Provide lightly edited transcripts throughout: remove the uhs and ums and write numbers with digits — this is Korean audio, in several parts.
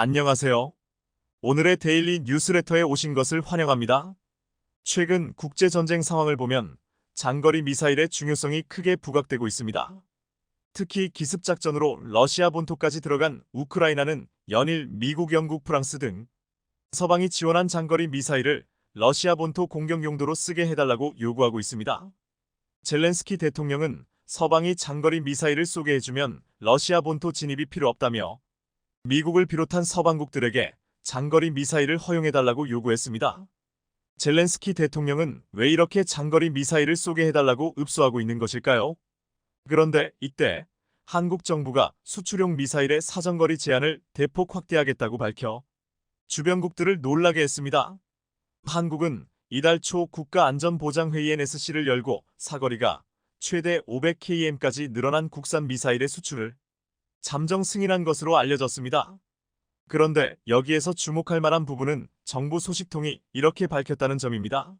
안녕하세요. 오늘의 데일리 뉴스레터에 오신 것을 환영합니다. 최근 국제전쟁 상황을 보면 장거리 미사일의 중요성이 크게 부각되고 있습니다. 특히 기습작전으로 러시아 본토까지 들어간 우크라이나는 연일 미국, 영국, 프랑스 등 서방이 지원한 장거리 미사일을 러시아 본토 공격 용도로 쓰게 해달라고 요구하고 있습니다. 젤렌스키 대통령은 서방이 장거리 미사일을 쏘게 해주면 러시아 본토 진입이 필요 없다며 미국을 비롯한 서방국들에게 장거리 미사일을 허용해달라고 요구했습니다. 젤렌스키 대통령은 왜 이렇게 장거리 미사일을 쏘게 해달라고 읍소하고 있는 것일까요? 그런데 이때 한국 정부가 수출용 미사일의 사정거리 제한을 대폭 확대하겠다고 밝혀 주변국들을 놀라게 했습니다. 한국은 이달 초 국가안전보장회의 NSC를 열고 사거리가 최대 500km까지 늘어난 국산 미사일의 수출을 잠정 승인한 것으로 알려졌습니다. 그런데 여기에서 주목할 만한 부분은 정부 소식통이 이렇게 밝혔다는 점입니다.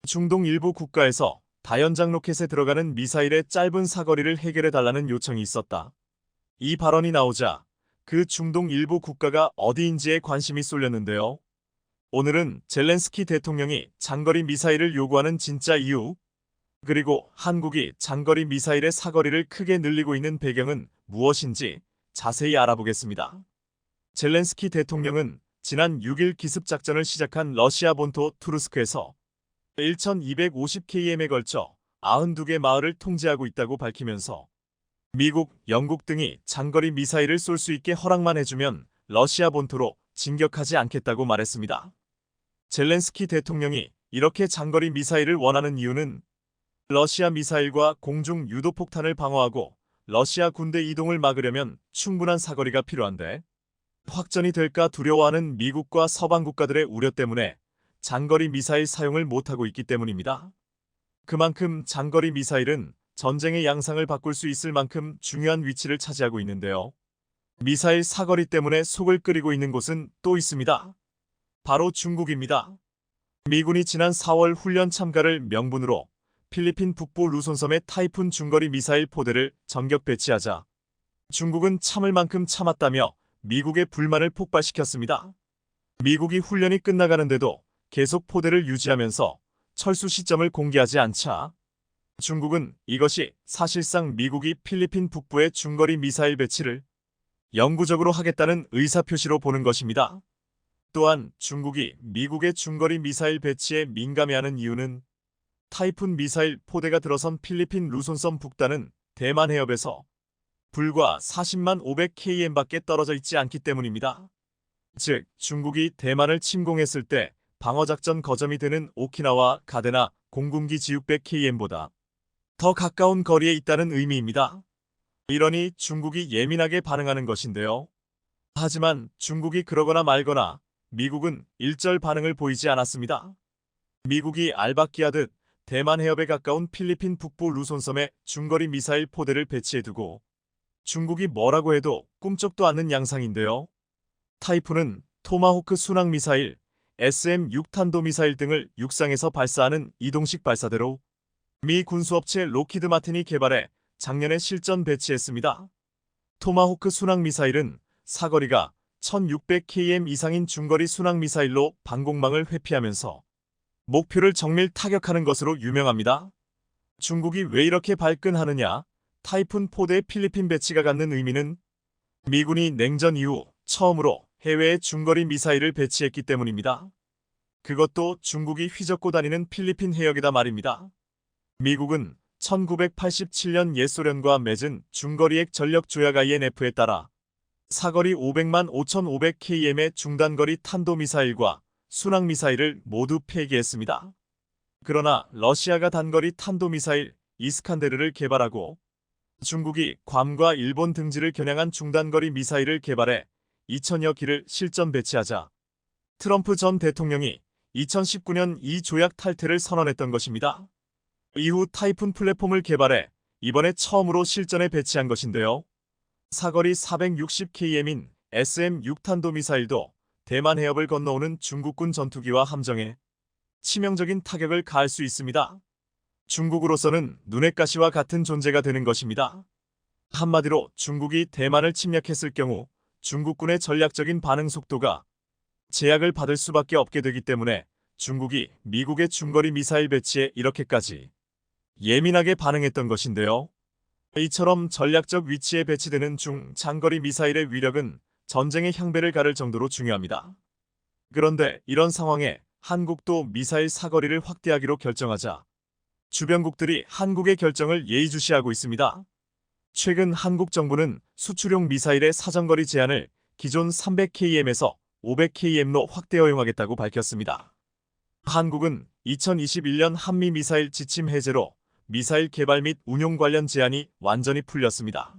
중동 일부 국가에서 다연장 로켓에 들어가는 미사일의 짧은 사거리를 해결해달라는 요청이 있었다. 이 발언이 나오자 그 중동 일부 국가가 어디인지에 관심이 쏠렸는데요. 오늘은 젤렌스키 대통령이 장거리 미사일을 요구하는 진짜 이유, 그리고 한국이 장거리 미사일의 사거리를 크게 늘리고 있는 배경은 무엇인지 자세히 알아보겠습니다. 젤렌스키 대통령은 지난 6일 기습작전을 시작한 러시아 본토 투르스크에서 1250km에 걸쳐 92개 마을을 통제하고 있다고 밝히면서 미국, 영국 등이 장거리 미사일을 쏠 수 있게 허락만 해주면 러시아 본토로 진격하지 않겠다고 말했습니다. 젤렌스키 대통령이 이렇게 장거리 미사일을 원하는 이유는 러시아 미사일과 공중 유도폭탄을 방어하고 러시아 군대 이동을 막으려면 충분한 사거리가 필요한데 확전이 될까 두려워하는 미국과 서방 국가들의 우려 때문에 장거리 미사일 사용을 못하고 있기 때문입니다. 그만큼 장거리 미사일은 전쟁의 양상을 바꿀 수 있을 만큼 중요한 위치를 차지하고 있는데요. 미사일 사거리 때문에 속을 끓이고 있는 곳은 또 있습니다. 바로 중국입니다. 미군이 지난 4월 훈련 참가를 명분으로 필리핀 북부 루손섬에 타이푼 중거리 미사일 포대를 전격 배치하자 중국은 참을 만큼 참았다며 미국의 불만을 폭발시켰습니다. 미국이 훈련이 끝나가는데도 계속 포대를 유지하면서 철수 시점을 공개하지 않자 중국은 이것이 사실상 미국이 필리핀 북부의 중거리 미사일 배치를 영구적으로 하겠다는 의사표시로 보는 것입니다. 또한 중국이 미국의 중거리 미사일 배치에 민감해하는 이유는 타이푼 미사일 포대가 들어선 필리핀 루손섬 북단은 대만 해협에서 불과 40만 500km밖에 떨어져 있지 않기 때문입니다. 즉, 중국이 대만을 침공했을 때 방어작전 거점이 되는 오키나와 가데나 공군기 지 600km보다 더 가까운 거리에 있다는 의미입니다. 이러니 중국이 예민하게 반응하는 것인데요. 하지만 중국이 그러거나 말거나 미국은 일절 반응을 보이지 않았습니다. 미국이 알박기하듯 대만 해협에 가까운 필리핀 북부 루손섬에 중거리 미사일 포대를 배치해두고 중국이 뭐라고 해도 꿈쩍도 않는 양상인데요. 타이푼은 토마호크 순항미사일, SM-6 탄도미사일 등을 육상에서 발사하는 이동식 발사대로 미 군수업체 로키드 마틴이 개발해 작년에 실전 배치했습니다. 토마호크 순항미사일은 사거리가 1600km 이상인 중거리 순항미사일로 방공망을 회피하면서 목표를 정밀 타격하는 것으로 유명합니다. 중국이 왜 이렇게 발끈하느냐? 타이푼 포대의 필리핀 배치가 갖는 의미는 미군이 냉전 이후 처음으로 해외에 중거리 미사일을 배치했기 때문입니다. 그것도 중국이 휘젓고 다니는 필리핀 해역이다 말입니다. 미국은 1987년 옛소련과 맺은 중거리핵 전력조약 INF에 따라 사거리 500만 5500km의 중단거리 탄도미사일과 순항미사일을 모두 폐기했습니다. 그러나 러시아가 단거리 탄도미사일 이스칸데르를 개발하고 중국이 괌과 일본 등지를 겨냥한 중단거리 미사일을 개발해 2000여 기를 실전 배치하자 트럼프 전 대통령이 2019년 이 조약 탈퇴를 선언했던 것입니다. 이후 타이푼 플랫폼을 개발해 이번에 처음으로 실전에 배치한 것인데요. 사거리 460km인 SM-6 탄도미사일도 대만 해협을 건너오는 중국군 전투기와 함정에 치명적인 타격을 가할 수 있습니다. 중국으로서는 눈의 가시와 같은 존재가 되는 것입니다. 한마디로 중국이 대만을 침략했을 경우 중국군의 전략적인 반응 속도가 제약을 받을 수밖에 없게 되기 때문에 중국이 미국의 중거리 미사일 배치에 이렇게까지 예민하게 반응했던 것인데요. 이처럼 전략적 위치에 배치되는 중장거리 미사일의 위력은 전쟁의 향배를 가를 정도로 중요합니다. 그런데 이런 상황에 한국도 미사일 사거리를 확대하기로 결정하자 주변국들이 한국의 결정을 예의주시하고 있습니다. 최근 한국 정부는 수출용 미사일의 사정거리 제한을 기존 300km에서 500km로 확대 허용하겠다고 밝혔습니다. 한국은 2021년 한미 미사일 지침 해제로 미사일 개발 및 운용 관련 제한이 완전히 풀렸습니다.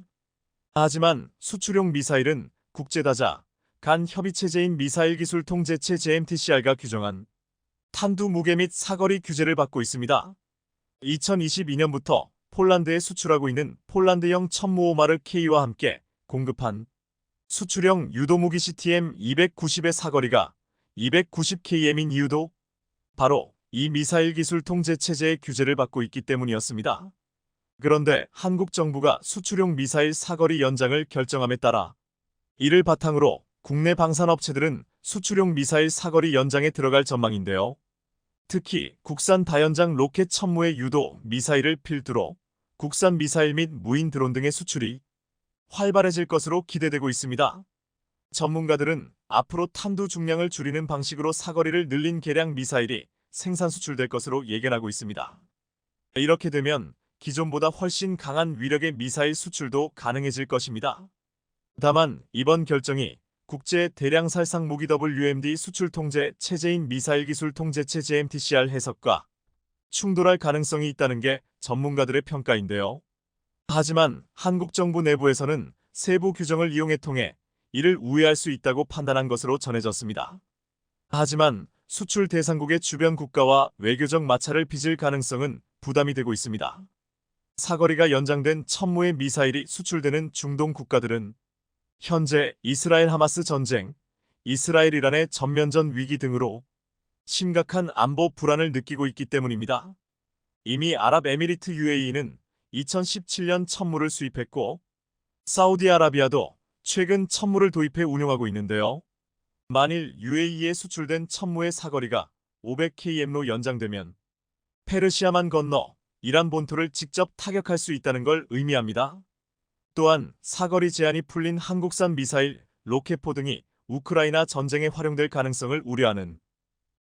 하지만 수출용 미사일은 국제다자 간 협의체제인 미사일기술통제체 JMTCR가 규정한 탄두 무게 및 사거리 규제를 받고 있습니다. 2022년부터 폴란드에 수출하고 있는 폴란드형 천무오마르 K와 함께 공급한 수출형 유도무기 CTM-290의 사거리가 290km인 이유도 바로 이 미사일 기술 통제 체제의 규제를 받고 있기 때문이었습니다. 그런데 한국 정부가 수출용 미사일 사거리 연장을 결정함에 따라 이를 바탕으로 국내 방산업체들은 수출용 미사일 사거리 연장에 들어갈 전망인데요. 특히 국산 다연장 로켓 천무의 유도 미사일을 필두로 국산 미사일 및 무인 드론 등의 수출이 활발해질 것으로 기대되고 있습니다. 전문가들은 앞으로 탄두 중량을 줄이는 방식으로 사거리를 늘린 개량 미사일이 생산 수출될 것으로 예견하고 있습니다. 이렇게 되면 기존보다 훨씬 강한 위력의 미사일 수출도 가능해질 것입니다. 다만 이번 결정이 국제 대량 살상 무기 WMD 수출 통제 체제인 미사일 기술 통제체 JMTCR 해석과 충돌할 가능성이 있다는 게 전문가들의 평가인데요. 하지만 한국 정부 내부에서는 세부 규정을 이용해 통해 이를 우회할 수 있다고 판단한 것으로 전해졌습니다. 하지만 수출 대상국의 주변 국가와 외교적 마찰을 빚을 가능성은 부담이 되고 있습니다. 사거리가 연장된 천무의 미사일이 수출되는 중동 국가들은 현재 이스라엘 하마스 전쟁, 이스라엘 이란의 전면전 위기 등으로 심각한 안보 불안을 느끼고 있기 때문입니다. 이미 아랍에미리트 UAE는 2017년 천무를 수입했고 사우디아라비아도 최근 천무를 도입해 운용하고 있는데요. 만일 UAE에 수출된 천무의 사거리가 500km로 연장되면 페르시아만 건너 이란 본토를 직접 타격할 수 있다는 걸 의미합니다. 또한 사거리 제한이 풀린 한국산 미사일, 로켓포 등이 우크라이나 전쟁에 활용될 가능성을 우려하는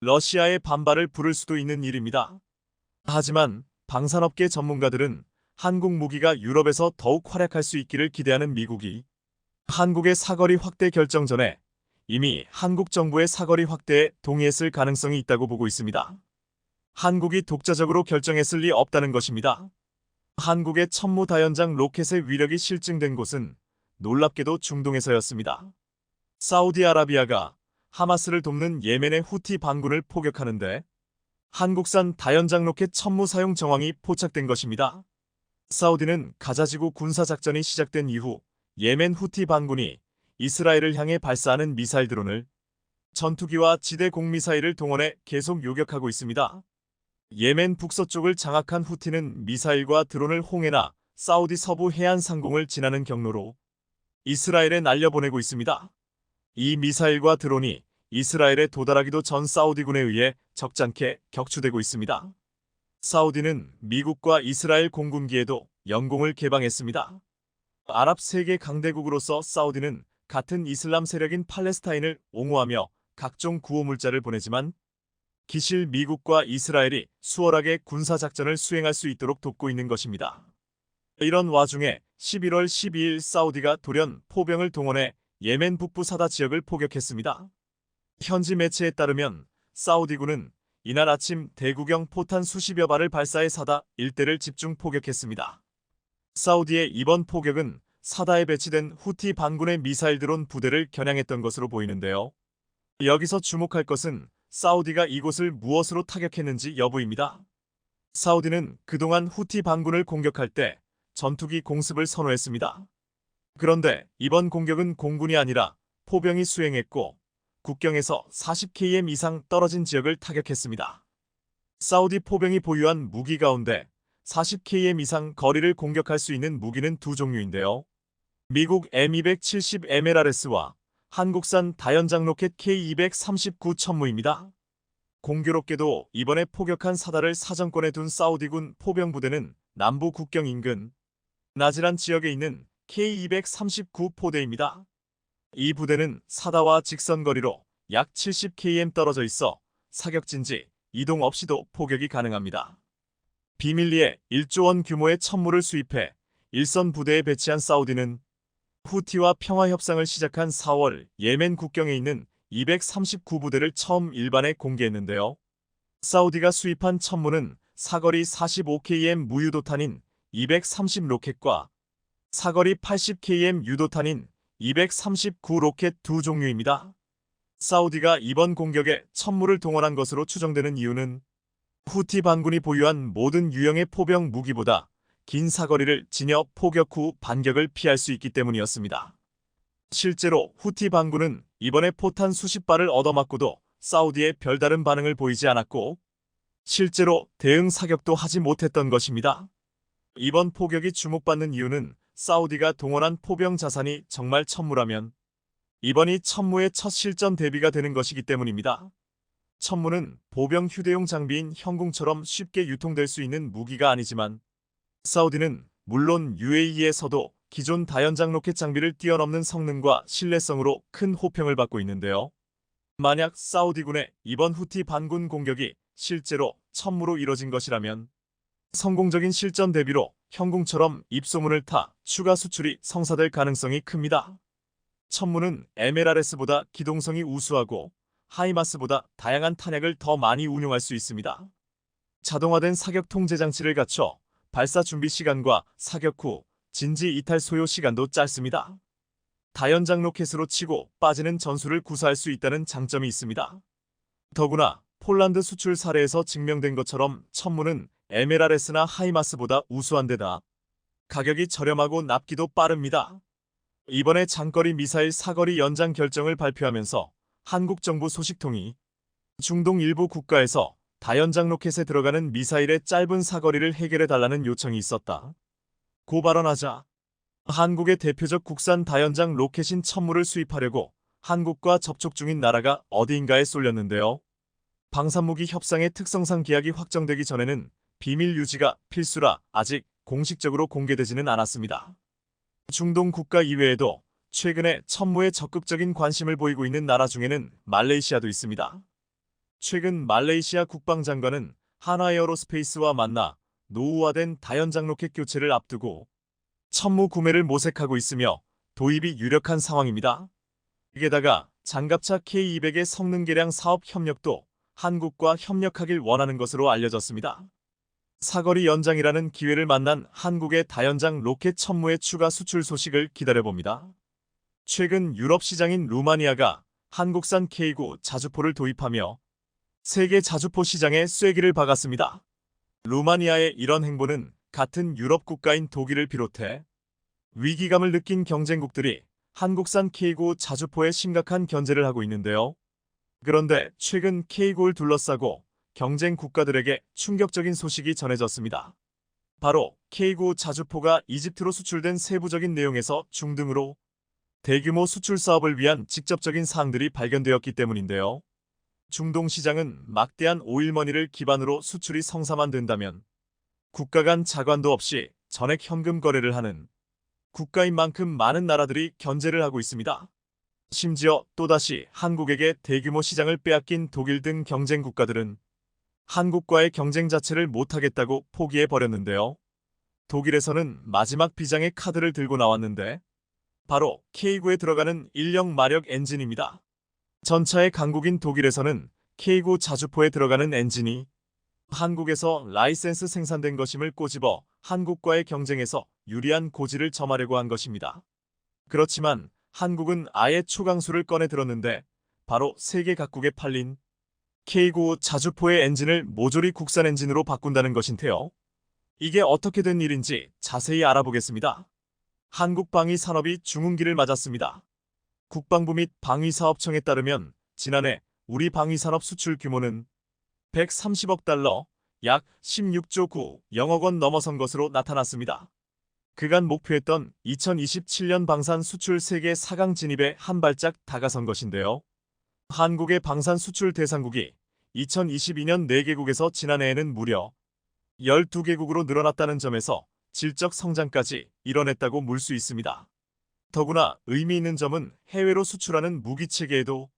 러시아의 반발을 부를 수도 있는 일입니다. 하지만 방산업계 전문가들은 한국 무기가 유럽에서 더욱 활약할 수 있기를 기대하는 미국이 한국의 사거리 확대 결정 전에 이미 한국 정부의 사거리 확대에 동의했을 가능성이 있다고 보고 있습니다. 한국이 독자적으로 결정했을 리 없다는 것입니다. 한국의 천무 다연장 로켓의 위력이 실증된 곳은 놀랍게도 중동에서였습니다. 사우디아라비아가 하마스를 돕는 예멘의 후티 반군을 포격하는데 한국산 다연장 로켓 천무 사용 정황이 포착된 것입니다. 사우디는 가자지구 군사작전이 시작된 이후 예멘 후티 반군이 이스라엘을 향해 발사하는 미사일 드론을 전투기와 지대 공미사일을 동원해 계속 요격하고 있습니다. 예멘 북서쪽을 장악한 후티는 미사일과 드론을 홍해나 사우디 서부 해안 상공을 지나는 경로로 이스라엘에 날려보내고 있습니다. 이 미사일과 드론이 이스라엘에 도달하기도 전 사우디군에 의해 적잖게 격추되고 있습니다. 사우디는 미국과 이스라엘 공군기에도 영공을 개방했습니다. 아랍 세계 강대국으로서 사우디는 같은 이슬람 세력인 팔레스타인을 옹호하며 각종 구호물자를 보내지만 기실 미국과 이스라엘이 수월하게 군사작전을 수행할 수 있도록 돕고 있는 것입니다. 이런 와중에 11월 12일 사우디가 돌연 포병을 동원해 예멘 북부 사다 지역을 포격했습니다. 현지 매체에 따르면 사우디군은 이날 아침 대구경 포탄 수십여 발을 발사해 사다 일대를 집중 포격했습니다. 사우디의 이번 포격은 사다에 배치된 후티 반군의 미사일 드론 부대를 겨냥했던 것으로 보이는데요. 여기서 주목할 것은 사우디가 이곳을 무엇으로 타격했는지 여부입니다. 사우디는 그동안 후티 반군을 공격할 때 전투기 공습을 선호했습니다. 그런데 이번 공격은 공군이 아니라 포병이 수행했고 국경에서 40km 이상 떨어진 지역을 타격했습니다. 사우디 포병이 보유한 무기 가운데 40km 이상 거리를 공격할 수 있는 무기는 두 종류인데요. 미국 M270 MLRS와 한국산 다연장 로켓 K239 천무입니다. 공교롭게도 이번에 포격한 사다를 사정권에 둔 사우디군 포병부대는 남부 국경 인근 나지란 지역에 있는 K239 포대입니다. 이 부대는 사다와 직선거리로 약 70km 떨어져 있어 사격진지 이동 없이도 포격이 가능합니다. 비밀리에 1조 원 규모의 천무를 수입해 일선 부대에 배치한 사우디는 후티와 평화협상을 시작한 4월 예멘 국경에 있는 239부대를 처음 일반에 공개했는데요. 사우디가 수입한 천무는 사거리 45km 무유도탄인 230 로켓과 사거리 80km 유도탄인 239 로켓 두 종류입니다. 사우디가 이번 공격에 천무를 동원한 것으로 추정되는 이유는 후티 반군이 보유한 모든 유형의 포병 무기보다 긴 사거리를 지녀 포격 후 반격을 피할 수 있기 때문이었습니다. 실제로 후티 반군은 이번에 포탄 수십 발을 얻어맞고도 사우디의 별다른 반응을 보이지 않았고 실제로 대응 사격도 하지 못했던 것입니다. 이번 포격이 주목받는 이유는 사우디가 동원한 포병 자산이 정말 천무라면 이번이 천무의 첫 실전 대비가 되는 것이기 때문입니다. 천무는 보병 휴대용 장비인 형궁처럼 쉽게 유통될 수 있는 무기가 아니지만 사우디는 물론 UAE에서도 기존 다연장 로켓 장비를 뛰어넘는 성능과 신뢰성으로 큰 호평을 받고 있는데요. 만약 사우디군의 이번 후티 반군 공격이 실제로 천무로 이뤄진 것이라면 성공적인 실전 대비로 형궁처럼 입소문을 타 추가 수출이 성사될 가능성이 큽니다. 천무는 MLRS보다 기동성이 우수하고 하이마스보다 다양한 탄약을 더 많이 운용할 수 있습니다. 자동화된 사격 통제 장치를 갖춰 발사 준비 시간과 사격 후 진지 이탈 소요 시간도 짧습니다. 다연장 로켓으로 치고 빠지는 전술을 구사할 수 있다는 장점이 있습니다. 더구나 폴란드 수출 사례에서 증명된 것처럼 천무는 MLRS나 하이마스보다 우수한 데다 가격이 저렴하고 납기도 빠릅니다. 이번에 장거리 미사일 사거리 연장 결정을 발표하면서 한국 정부 소식통이 중동 일부 국가에서 다연장 로켓에 들어가는 미사일의 짧은 사거리를 해결해달라는 요청이 있었다 고 발언하자 한국의 대표적 국산 다연장 로켓인 천무를 수입하려고 한국과 접촉 중인 나라가 어디인가에 쏠렸는데요. 방산무기 협상의 특성상 계약이 확정되기 전에는 비밀 유지가 필수라 아직 공식적으로 공개되지는 않았습니다. 중동 국가 이외에도 최근에 천무에 적극적인 관심을 보이고 있는 나라 중에는 말레이시아도 있습니다. 최근 말레이시아 국방장관은 한화에어로스페이스와 만나 노후화된 다연장 로켓 교체를 앞두고 천무 구매를 모색하고 있으며 도입이 유력한 상황입니다. 게다가 장갑차 K200의 성능 개량 사업 협력도 한국과 협력하길 원하는 것으로 알려졌습니다. 사거리 연장이라는 기회를 만난 한국의 다연장 로켓 천무의 추가 수출 소식을 기다려봅니다. 최근 유럽 시장인 루마니아가 한국산 K9 자주포를 도입하며 세계 자주포 시장에 쐐기를 박았습니다. 루마니아의 이런 행보는 같은 유럽 국가인 독일을 비롯해 위기감을 느낀 경쟁국들이 한국산 K9 자주포에 심각한 견제를 하고 있는데요. 그런데 최근 K9를 둘러싸고 경쟁 국가들에게 충격적인 소식이 전해졌습니다. 바로 K9 자주포가 이집트로 수출된 세부적인 내용에서 중등으로 대규모 수출 사업을 위한 직접적인 사항들이 발견되었기 때문인데요. 중동 시장은 막대한 오일머니를 기반으로 수출이 성사만 된다면 국가 간 자관도 없이 전액 현금 거래를 하는 국가인 만큼 많은 나라들이 견제를 하고 있습니다. 심지어 또다시 한국에게 대규모 시장을 빼앗긴 독일 등 경쟁 국가들은 한국과의 경쟁 자체를 못하겠다고 포기해버렸는데요. 독일에서는 마지막 비장의 카드를 들고 나왔는데 바로 K9에 들어가는 일령 마력 엔진입니다. 전차의 강국인 독일에서는 K9 자주포에 들어가는 엔진이 한국에서 라이센스 생산된 것임을 꼬집어 한국과의 경쟁에서 유리한 고지를 점하려고 한 것입니다. 그렇지만 한국은 아예 초강수를 꺼내 들었는데 바로 세계 각국에 팔린 K9 자주포의 엔진을 모조리 국산 엔진으로 바꾼다는 것인데요. 이게 어떻게 된 일인지 자세히 알아보겠습니다. 한국 방위산업이 중흥기를 맞았습니다. 국방부 및 방위사업청에 따르면 지난해 우리 방위산업 수출 규모는 130억 달러, 약 16조 9,000억 원 넘어선 것으로 나타났습니다. 그간 목표했던 2027년 방산 수출 세계 4강 진입에 한 발짝 다가선 것인데요. 한국의 방산 수출 대상국이 2022년 4개국에서 지난해에는 무려 12개국으로 늘어났다는 점에서 질적 성장까지 이뤄냈다고 물 수 있습니다. 더구나 의미 있는 점은 해외로 수출하는 무기 체계에도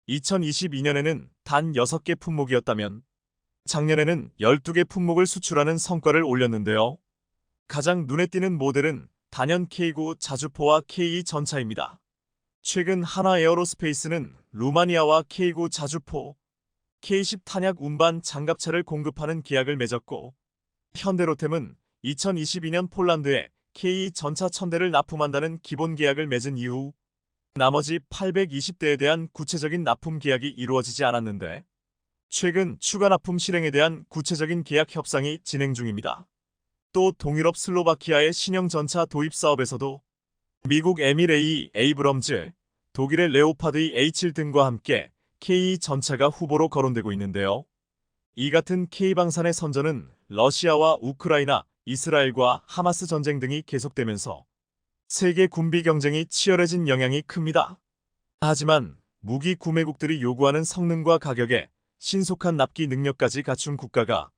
2022년에는 단 6개 품목이었다면 작년에는 12개 품목을 수출하는 성과를 올렸는데요. 가장 눈에 띄는 모델은 단연 K9 자주포와 K2 전차입니다. 최근 하나 에어로스페이스는 루마니아와 K9 자주포, K10 탄약 운반 장갑차를 공급하는 계약을 맺었고, 현대로템은 2022년 폴란드에 K2 전차 1000대를 납품한다는 기본 계약을 맺은 이후 나머지 820대에 대한 구체적인 납품 계약이 이루어지지 않았는데, 최근 추가 납품 실행에 대한 구체적인 계약 협상이 진행 중입니다. 또 동유럽 슬로바키아의 신형 전차 도입 사업에서도 미국 에미레이 에이브럼즈, 독일의 레오파드 H7 등과 함께 K2 전차가 후보로 거론되고 있는데요. 이 같은 K방산의 선전은 러시아와 우크라이나, 이스라엘과 하마스 전쟁 등이 계속되면서 세계 군비 경쟁이 치열해진 영향이 큽니다. 하지만 무기 구매국들이 요구하는 성능과 가격에 신속한 납기 능력까지 갖춘 국가가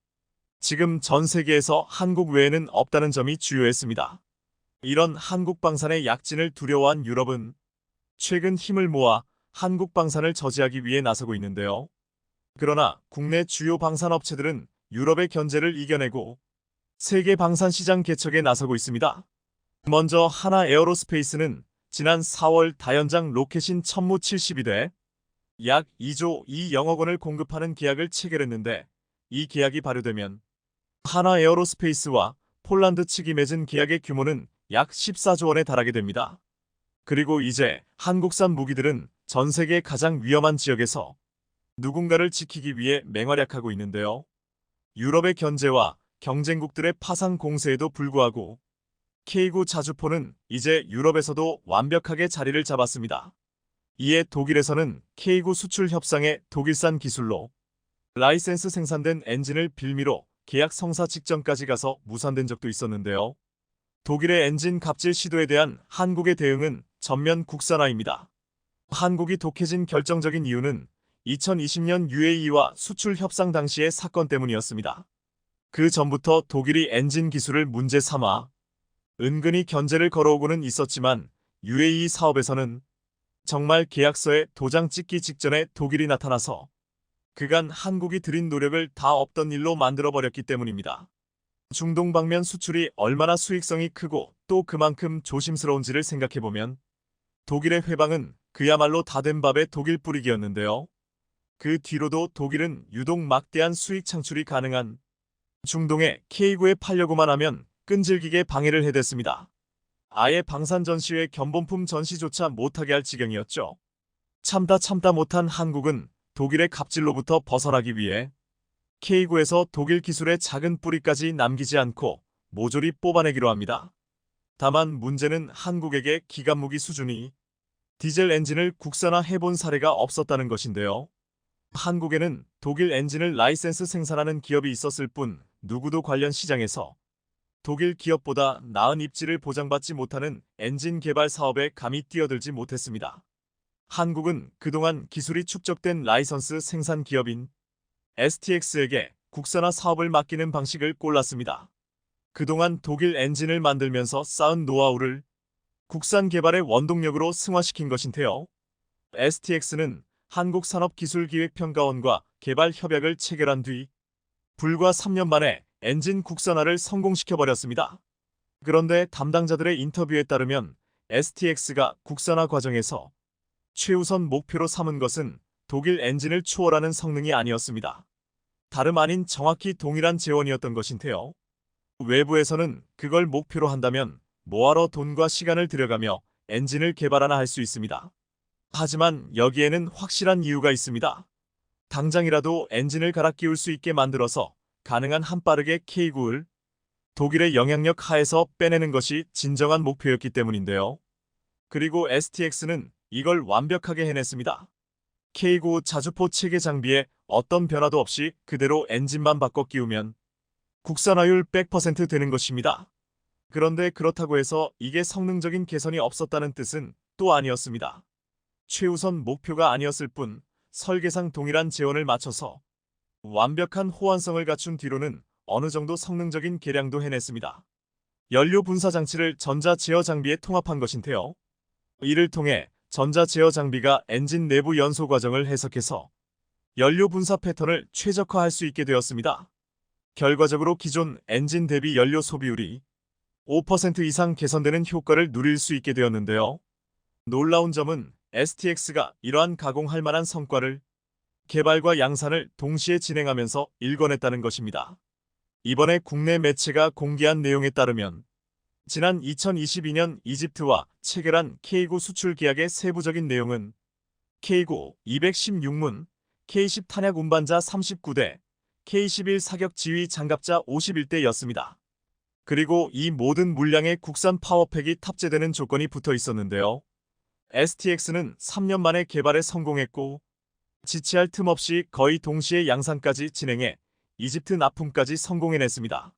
지금 전 세계에서 한국 외에는 없다는 점이 주요했습니다. 이런 한국 방산의 약진을 두려워한 유럽은 최근 힘을 모아 한국 방산을 저지하기 위해 나서고 있는데요. 그러나 국내 주요 방산업체들은 유럽의 견제를 이겨내고 세계 방산 시장 개척에 나서고 있습니다. 먼저 하나 에어로스페이스는 지난 4월 다연장 로켓인 천무 72대 약 2조 2영억 원을 공급하는 계약을 체결했는데, 이 계약이 발효되면 하나 에어로스페이스와 폴란드 측이 맺은 계약의 규모는 약 14조 원에 달하게 됩니다. 그리고 이제 한국산 무기들은 전 세계 가장 위험한 지역에서 누군가를 지키기 위해 맹활약하고 있는데요. 유럽의 견제와 경쟁국들의 파상 공세에도 불구하고 K9 자주포는 이제 유럽에서도 완벽하게 자리를 잡았습니다. 이에 독일에서는 K9 수출 협상에 독일산 기술로 라이센스 생산된 엔진을 빌미로 계약 성사 직전까지 가서 무산된 적도 있었는데요. 독일의 엔진 갑질 시도에 대한 한국의 대응은 전면 국산화입니다. 한국이 독해진 결정적인 이유는 2020년 UAE와 수출 협상 당시의 사건 때문이었습니다. 그 전부터 독일이 엔진 기술을 문제 삼아 은근히 견제를 걸어오고는 있었지만 UAE 사업에서는 정말 계약서에 도장 찍기 직전에 독일이 나타나서 그간 한국이 들인 노력을 다 없던 일로 만들어버렸기 때문입니다. 중동 방면 수출이 얼마나 수익성이 크고 또 그만큼 조심스러운지를 생각해보면 독일의 회방은 그야말로 다 된 밥에 독일 뿌리기였는데요. 그 뒤로도 독일은 유독 막대한 수익 창출이 가능한 중동에 K9에 팔려고만 하면 끈질기게 방해를 해댔습니다. 아예 방산 전시회 견본품 전시조차 못하게 할 지경이었죠. 참다 못한 한국은 독일의 갑질로부터 벗어나기 위해 K9에서 독일 기술의 작은 뿌리까지 남기지 않고 모조리 뽑아내기로 합니다. 다만 문제는 한국에게 기갑무기 수준이 디젤 엔진을 국산화해본 사례가 없었다는 것인데요. 한국에는 독일 엔진을 라이센스 생산하는 기업이 있었을 뿐 누구도 관련 시장에서 독일 기업보다 나은 입지를 보장받지 못하는 엔진 개발 사업에 감히 뛰어들지 못했습니다. 한국은 그동안 기술이 축적된 라이선스 생산 기업인 STX에게 국산화 사업을 맡기는 방식을 골랐습니다. 그동안 독일 엔진을 만들면서 쌓은 노하우를 국산 개발의 원동력으로 승화시킨 것인데요. STX는 한국산업기술기획평가원과 개발 협약을 체결한 뒤 불과 3년 만에 엔진 국산화를 성공시켜버렸습니다. 그런데 담당자들의 인터뷰에 따르면 STX가 국산화 과정에서 최우선 목표로 삼은 것은 독일 엔진을 초월하는 성능이 아니었습니다. 다름 아닌 정확히 동일한 재원이었던 것인데요. 외부에서는 그걸 목표로 한다면 뭐하러 돈과 시간을 들여가며 엔진을 개발하나 할 수 있습니다. 하지만 여기에는 확실한 이유가 있습니다. 당장이라도 엔진을 갈아 끼울 수 있게 만들어서 가능한 한 빠르게 K9를 독일의 영향력 하에서 빼내는 것이 진정한 목표였기 때문인데요. 그리고 STX는 이걸 완벽하게 해냈습니다. K9 자주포 체계 장비에 어떤 변화도 없이 그대로 엔진만 바꿔 끼우면 국산화율 100% 되는 것입니다. 그런데 그렇다고 해서 이게 성능적인 개선이 없었다는 뜻은 또 아니었습니다. 최우선 목표가 아니었을 뿐 설계상 동일한 재원을 맞춰서 완벽한 호환성을 갖춘 뒤로는 어느 정도 성능적인 개량도 해냈습니다. 연료 분사 장치를 전자 제어 장비에 통합한 것인데요. 이를 통해 전자 제어 장비가 엔진 내부 연소 과정을 해석해서 연료 분사 패턴을 최적화할 수 있게 되었습니다. 결과적으로 기존 엔진 대비 연료 소비율이 5% 이상 개선되는 효과를 누릴 수 있게 되었는데요. 놀라운 점은 STX가 이러한 가공할 만한 성과를 개발과 양산을 동시에 진행하면서 일궈냈다는 것입니다. 이번에 국내 매체가 공개한 내용에 따르면 지난 2022년 이집트와 체결한 K9 수출 계약의 세부적인 내용은 K9 216문, K10 탄약 운반자 39대, K11 사격 지휘 장갑자 51대였습니다. 그리고 이 모든 물량의 국산 파워팩이 탑재되는 조건이 붙어 있었는데요. STX는 3년 만에 개발에 성공했고 지체할 틈 없이 거의 동시에 양산까지 진행해 이집트 납품까지 성공해냈습니다.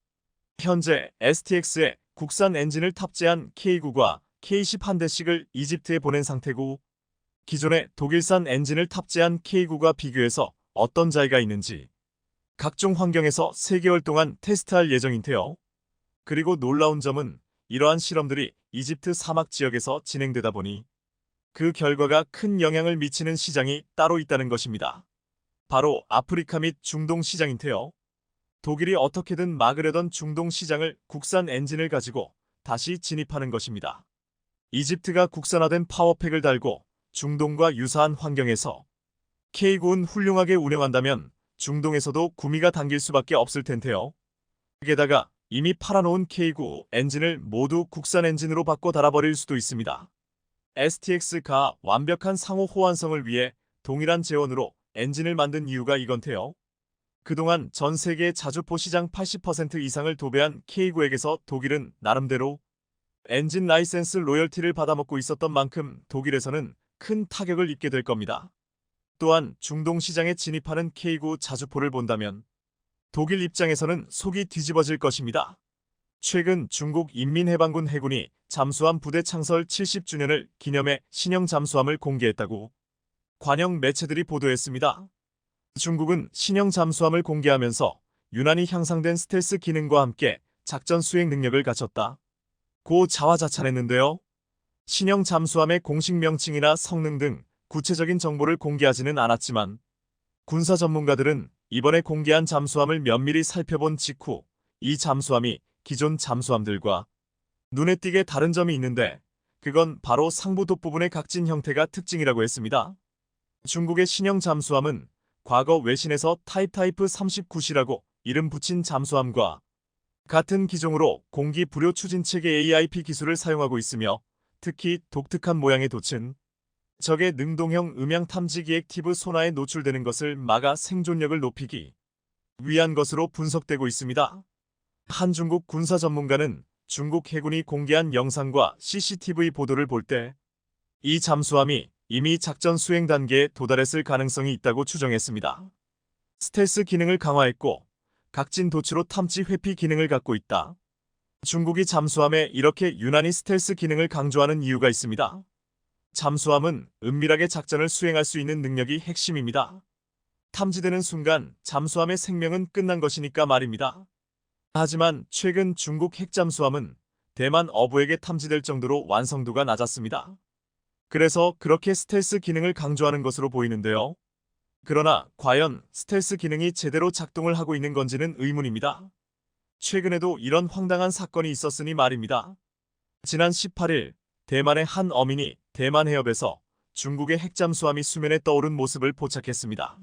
현재 STX에 국산 엔진을 탑재한 K9과 K10 한 대씩을 이집트에 보낸 상태고 기존의 독일산 엔진을 탑재한 K9과 비교해서 어떤 차이가 있는지 각종 환경에서 3개월 동안 테스트할 예정인데요. 그리고 놀라운 점은 이러한 실험들이 이집트 사막 지역에서 진행되다 보니 그 결과가 큰 영향을 미치는 시장이 따로 있다는 것입니다. 바로 아프리카 및 중동 시장인데요. 독일이 어떻게든 막으려던 중동 시장을 국산 엔진을 가지고 다시 진입하는 것입니다. 이집트가 국산화된 파워팩을 달고 중동과 유사한 환경에서 K9는 훌륭하게 운영한다면 중동에서도 구미가 당길 수밖에 없을 텐데요. 게다가 이미 팔아놓은 K9 엔진을 모두 국산 엔진으로 바꿔 달아버릴 수도 있습니다. STX가 완벽한 상호 호환성을 위해 동일한 재원으로 엔진을 만든 이유가 이건데요. 그동안 전 세계 자주포 시장 80% 이상을 도배한 K9에게서 독일은 나름대로 엔진 라이센스 로열티를 받아먹고 있었던 만큼 독일에서는 큰 타격을 입게 될 겁니다. 또한 중동 시장에 진입하는 K9 자주포를 본다면 독일 입장에서는 속이 뒤집어질 것입니다. 최근 중국 인민해방군 해군이 잠수함 부대 창설 70주년을 기념해 신형 잠수함을 공개했다고 관영 매체들이 보도했습니다. 중국은 신형 잠수함을 공개하면서 유난히 향상된 스텔스 기능과 함께 작전 수행 능력을 갖췄다고 자화자찬했는데요. 신형 잠수함의 공식 명칭이나 성능 등 구체적인 정보를 공개하지는 않았지만 군사 전문가들은 이번에 공개한 잠수함을 면밀히 살펴본 직후 이 잠수함이 기존 잠수함들과 눈에 띄게 다른 점이 있는데 그건 바로 상부 돛부분의 각진 형태가 특징이라고 했습니다. 중국의 신형 잠수함은 과거 외신에서 타이프 39C라고 이름 붙인 잠수함과 같은 기종으로 공기 불요 추진체계 AIP 기술을 사용하고 있으며 특히 독특한 모양의 돛은 적의 능동형 음향 탐지기 액티브 소나에 노출되는 것을 막아 생존력을 높이기 위한 것으로 분석되고 있습니다. 한 중국 군사 전문가는 중국 해군이 공개한 영상과 CCTV 보도를 볼 때 이 잠수함이 이미 작전 수행 단계에 도달했을 가능성이 있다고 추정했습니다. 스텔스 기능을 강화했고 각진 돛으로 탐지 회피 기능을 갖고 있다. 중국이 잠수함에 이렇게 유난히 스텔스 기능을 강조하는 이유가 있습니다. 잠수함은 은밀하게 작전을 수행할 수 있는 능력이 핵심입니다. 탐지되는 순간 잠수함의 생명은 끝난 것이니까 말입니다. 하지만 최근 중국 핵잠수함은 대만 어부에게 탐지될 정도로 완성도가 낮았습니다. 그래서 그렇게 스텔스 기능을 강조하는 것으로 보이는데요. 그러나 과연 스텔스 기능이 제대로 작동을 하고 있는 건지는 의문입니다. 최근에도 이런 황당한 사건이 있었으니 말입니다. 지난 18일 대만의 한 어민이 대만 해협에서 중국의 핵잠수함이 수면에 떠오른 모습을 포착했습니다.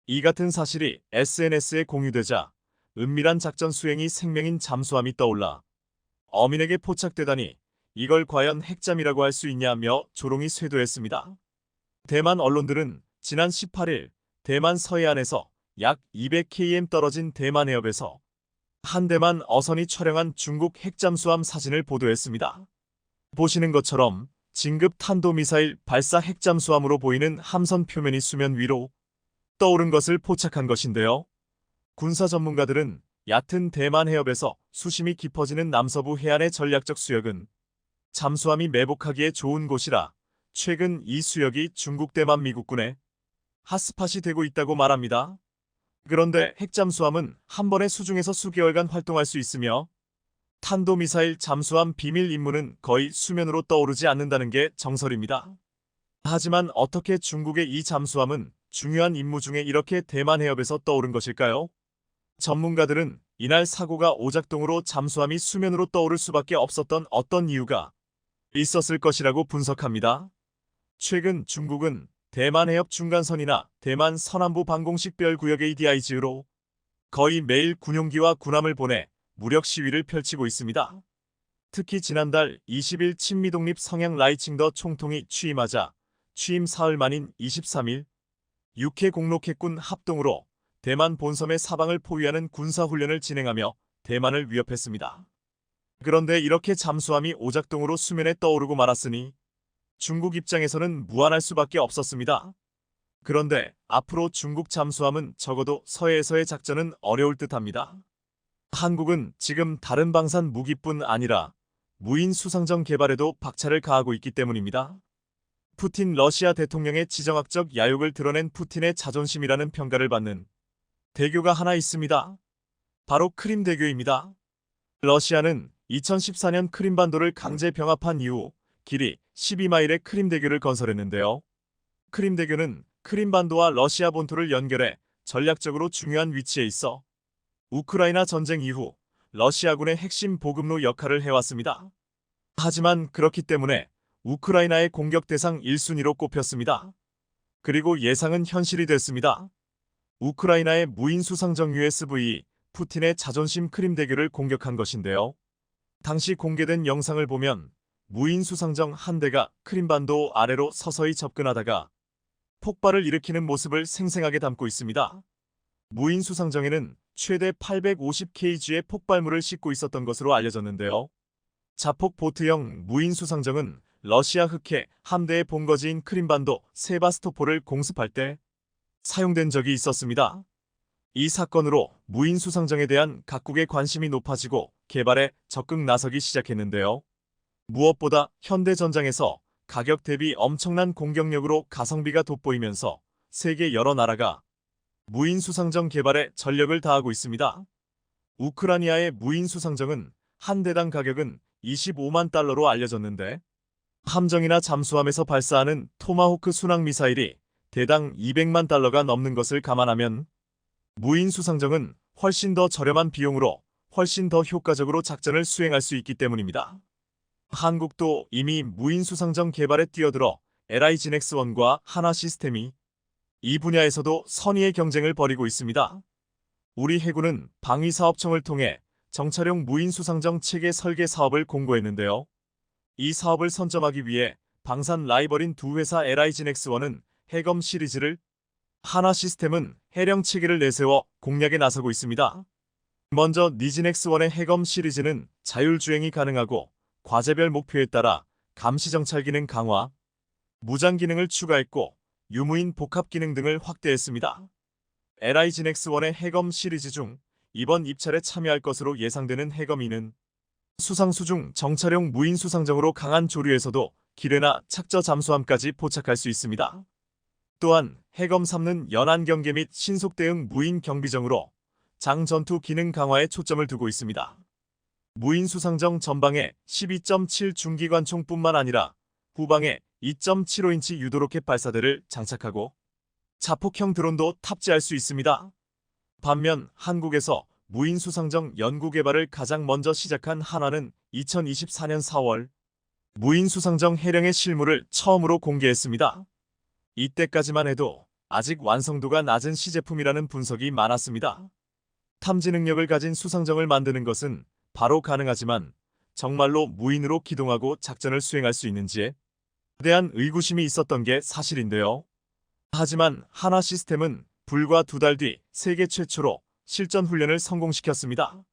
이 같은 사실이 SNS에 공유되자 은밀한 작전 수행이 생명인 잠수함이 떠올라 어민에게 포착되다니 이걸 과연 핵잠이라고 할 수 있냐며 조롱이 쇄도했습니다. 대만 언론들은 지난 18일 대만 서해안에서 약 200km 떨어진 대만 해협에서 한 대만 어선이 촬영한 중국 핵잠수함 사진을 보도했습니다. 보시는 것처럼 진급 탄도미사일 발사 핵잠수함으로 보이는 함선 표면이 수면 위로 떠오른 것을 포착한 것인데요. 군사 전문가들은 얕은 대만 해협에서 수심이 깊어지는 남서부 해안의 전략적 수역은 잠수함이 매복하기에 좋은 곳이라 최근 이 수역이 중국 대만 미국군의 핫스팟이 되고 있다고 말합니다. 그런데 핵잠수함은 한 번에 수중에서 수개월간 활동할 수 있으며 탄도미사일 잠수함 비밀 임무는 거의 수면으로 떠오르지 않는다는 게 정설입니다. 하지만 어떻게 중국의 이 잠수함은 중요한 임무 중에 이렇게 대만 해협에서 떠오른 것일까요? 전문가들은 이날 사고가 오작동으로 잠수함이 수면으로 떠오를 수밖에 없었던 어떤 이유가 있었을 것이라고 분석합니다. 최근 중국은 대만 해협 중간선이나 대만 서남부 방공식별 구역 ADIG로 거의 매일 군용기와 군함을 보내 무력 시위를 펼치고 있습니다. 특히 지난달 20일 친미독립 성향 라이칭더 총통이 취임하자 취임 사흘 만인 23일 6회 공로켓군 합동으로 대만 본섬의 사방을 포위하는 군사훈련을 진행하며 대만을 위협했습니다. 그런데 이렇게 잠수함이 오작동으로 수면에 떠오르고 말았으니 중국 입장에서는 무안할 수밖에 없었습니다. 그런데 앞으로 중국 잠수함은 적어도 서해에서의 작전은 어려울 듯합니다. 한국은 지금 다른 방산 무기뿐 아니라 무인 수상정 개발에도 박차를 가하고 있기 때문입니다. 푸틴 러시아 대통령의 지정학적 야욕을 드러낸 푸틴의 자존심이라는 평가를 받는 대교가 하나 있습니다. 바로 크림 대교입니다. 러시아는 2014년 크림반도를 강제 병합한 이후 길이 12마일의 크림 대교를 건설했는데요. 크림 대교는 크림반도와 러시아 본토를 연결해 전략적으로 중요한 위치에 있어 우크라이나 전쟁 이후 러시아군의 핵심 보급로 역할을 해왔습니다. 하지만 그렇기 때문에 우크라이나의 공격 대상 1순위로 꼽혔습니다. 그리고 예상은 현실이 됐습니다. 우크라이나의 무인 수상정 USV 푸틴의 자존심 크림 대교를 공격한 것인데요. 당시 공개된 영상을 보면 무인 수상정 한 대가 크림반도 아래로 서서히 접근하다가 폭발을 일으키는 모습을 생생하게 담고 있습니다. 무인 수상정에는 최대 850kg의 폭발물을 싣고 있었던 것으로 알려졌는데요. 자폭 보트형 무인 수상정은 러시아 흑해 함대의 본거지인 크림반도 세바스토폴을 공습할 때 사용된 적이 있었습니다. 이 사건으로 무인 수상정에 대한 각국의 관심이 높아지고 개발에 적극 나서기 시작했는데요. 무엇보다 현대전장에서 가격 대비 엄청난 공격력으로 가성비가 돋보이면서 세계 여러 나라가 무인 수상정 개발에 전력을 다하고 있습니다. 우크라이나의 무인 수상정은 한 대당 가격은 25만 달러로 알려졌는데 함정이나 잠수함에서 발사하는 토마호크 순항 미사일이 대당 200만 달러가 넘는 것을 감안하면 무인 수상정은 훨씬 더 저렴한 비용으로 훨씬 더 효과적으로 작전을 수행할 수 있기 때문입니다. 한국도 이미 무인 수상정 개발에 뛰어들어 LIGNX1과 하나시스템이 이 분야에서도 선의의 경쟁을 벌이고 있습니다. 우리 해군은 방위사업청을 통해 정찰용 무인 수상정 체계 설계 사업을 공고했는데요. 이 사업을 선점하기 위해 방산 라이벌인 두 회사 LIGNX1은 해검 시리즈를, 하나시스템은 해령 체계를 내세워 공략에 나서고 있습니다. 먼저 니진X1의 해검 시리즈는 자율주행이 가능하고 과제별 목표에 따라 감시정찰 기능 강화, 무장 기능을 추가했고 유무인 복합 기능 등을 확대했습니다. LIGNX1의 해검 시리즈 중 이번 입찰에 참여할 것으로 예상되는 해검2는 수상수중 정찰용 무인 수상정으로 강한 조류에서도 기뢰나 착저 잠수함까지 포착할 수 있습니다. 또한 해검3는 연안 경계 및 신속 대응 무인 경비정으로 장 전투 기능 강화에 초점을 두고 있습니다. 무인 수상정 전방에 12.7 중기관총뿐만 아니라 후방에 2.75인치 유도로켓 발사대를 장착하고 자폭형 드론도 탑재할 수 있습니다. 반면 한국에서 무인 수상정 연구 개발을 가장 먼저 시작한 한화는 2024년 4월 무인 수상정 해령의 실물을 처음으로 공개했습니다. 이때까지만 해도 아직 완성도가 낮은 시제품이라는 분석이 많았습니다. 탐지 능력을 가진 수상정을 만드는 것은 바로 가능하지만 정말로 무인으로 기동하고 작전을 수행할 수 있는지에 대한 의구심이 있었던 게 사실인데요. 하지만 하나 시스템은 불과 2달 뒤 세계 최초로 실전 훈련을 성공시켰습니다.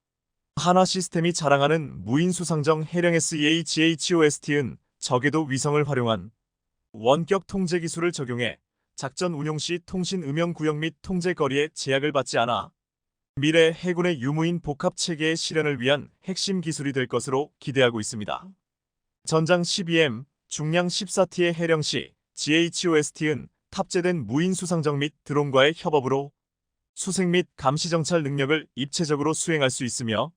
하나 시스템이 자랑하는 무인 수상정 해령 SEHHOST은 저궤도 위성을 활용한 원격 통제 기술을 적용해 작전 운용 시 통신 음영 구역 및 통제 거리에 제약을 받지 않아 미래 해군의 유무인 복합 체계의 실현을 위한 핵심 기술이 될 것으로 기대하고 있습니다. 전장 12M, 중량 14T의 해령시, GHOST은 탑재된 무인 수상정 및 드론과의 협업으로 수색 및 감시 정찰 능력을 입체적으로 수행할 수 있으며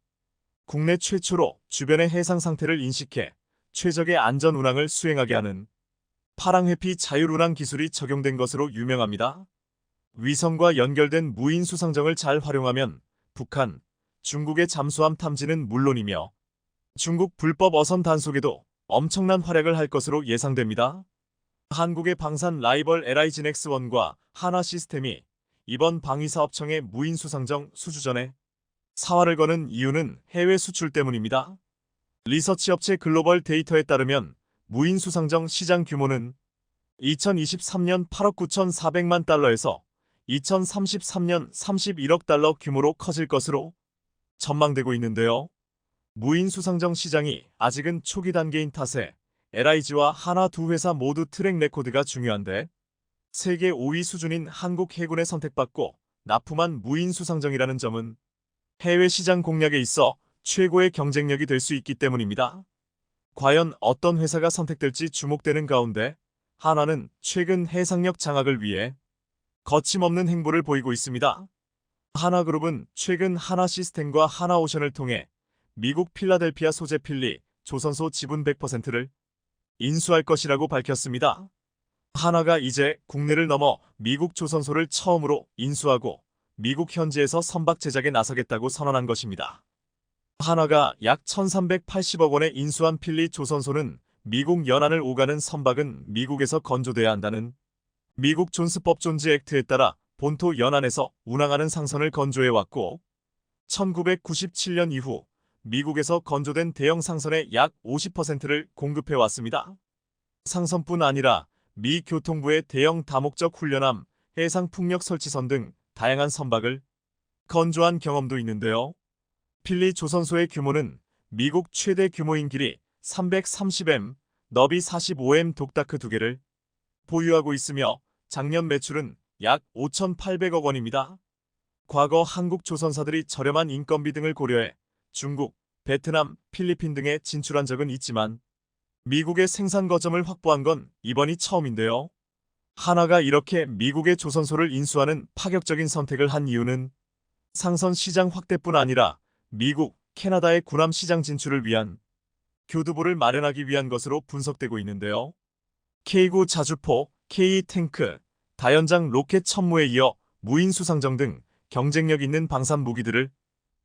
국내 최초로 주변의 해상 상태를 인식해 최적의 안전 운항을 수행하게 하는 파랑회피 자율운항 기술이 적용된 것으로 유명합니다. 위성과 연결된 무인 수상정을 잘 활용하면 북한, 중국의 잠수함 탐지는 물론이며 중국 불법 어선 단속에도 엄청난 활약을 할 것으로 예상됩니다. 한국의 방산 라이벌 LIGNX1과 하나시스템이 이번 방위사업청의 무인 수상정 수주전에 사활을 거는 이유는 해외 수출 때문입니다. 리서치 업체 글로벌 데이터에 따르면 무인 수상정 시장 규모는 2023년 8억 9,400만 달러에서 2033년 31억 달러 규모로 커질 것으로 전망되고 있는데요. 무인 수상정 시장이 아직은 초기 단계인 탓에 LIG와 하나 두 회사 모두 트랙 레코드가 중요한데 세계 5위 수준인 한국 해군에 선택받고 납품한 무인 수상정이라는 점은 해외 시장 공략에 있어 최고의 경쟁력이 될 수 있기 때문입니다. 과연 어떤 회사가 선택될지 주목되는 가운데 하나는 최근 해상력 장악을 위해 거침없는 행보를 보이고 있습니다. 하나그룹은 최근 하나시스템과 하나오션을 통해 미국 필라델피아 소재 필리 조선소 지분 100%를 인수할 것이라고 밝혔습니다. 하나가 이제 국내를 넘어 미국 조선소를 처음으로 인수하고 미국 현지에서 선박 제작에 나서겠다고 선언한 것입니다. 하나가 약 1,380억 원에 인수한 필리 조선소는 미국 연안을 오가는 선박은 미국에서 건조돼야 한다는 미국 존스법 존즈 액트에 따라 본토 연안에서 운항하는 상선을 건조해왔고 1997년 이후 미국에서 건조된 대형 상선의 약 50%를 공급해왔습니다. 상선뿐 아니라 미 교통부의 대형 다목적 훈련함, 해상풍력 설치선 등 다양한 선박을 건조한 경험도 있는데요. 필리 조선소의 규모는 미국 최대 규모인 길이 330m, 너비 45m 독다크 2개를 보유하고 있으며 작년 매출은 약 5,800억 원입니다. 과거 한국 조선사들이 저렴한 인건비 등을 고려해 중국, 베트남, 필리핀 등에 진출한 적은 있지만 미국의 생산 거점을 확보한 건 이번이 처음인데요. 하나가 이렇게 미국의 조선소를 인수하는 파격적인 선택을 한 이유는 상선 시장 확대뿐 아니라 미국, 캐나다의 군함 시장 진출을 위한 교두보를 마련하기 위한 것으로 분석되고 있는데요. K9 자주포, K2탱크, 다연장 로켓 천무에 이어 무인 수상정 등 경쟁력 있는 방산 무기들을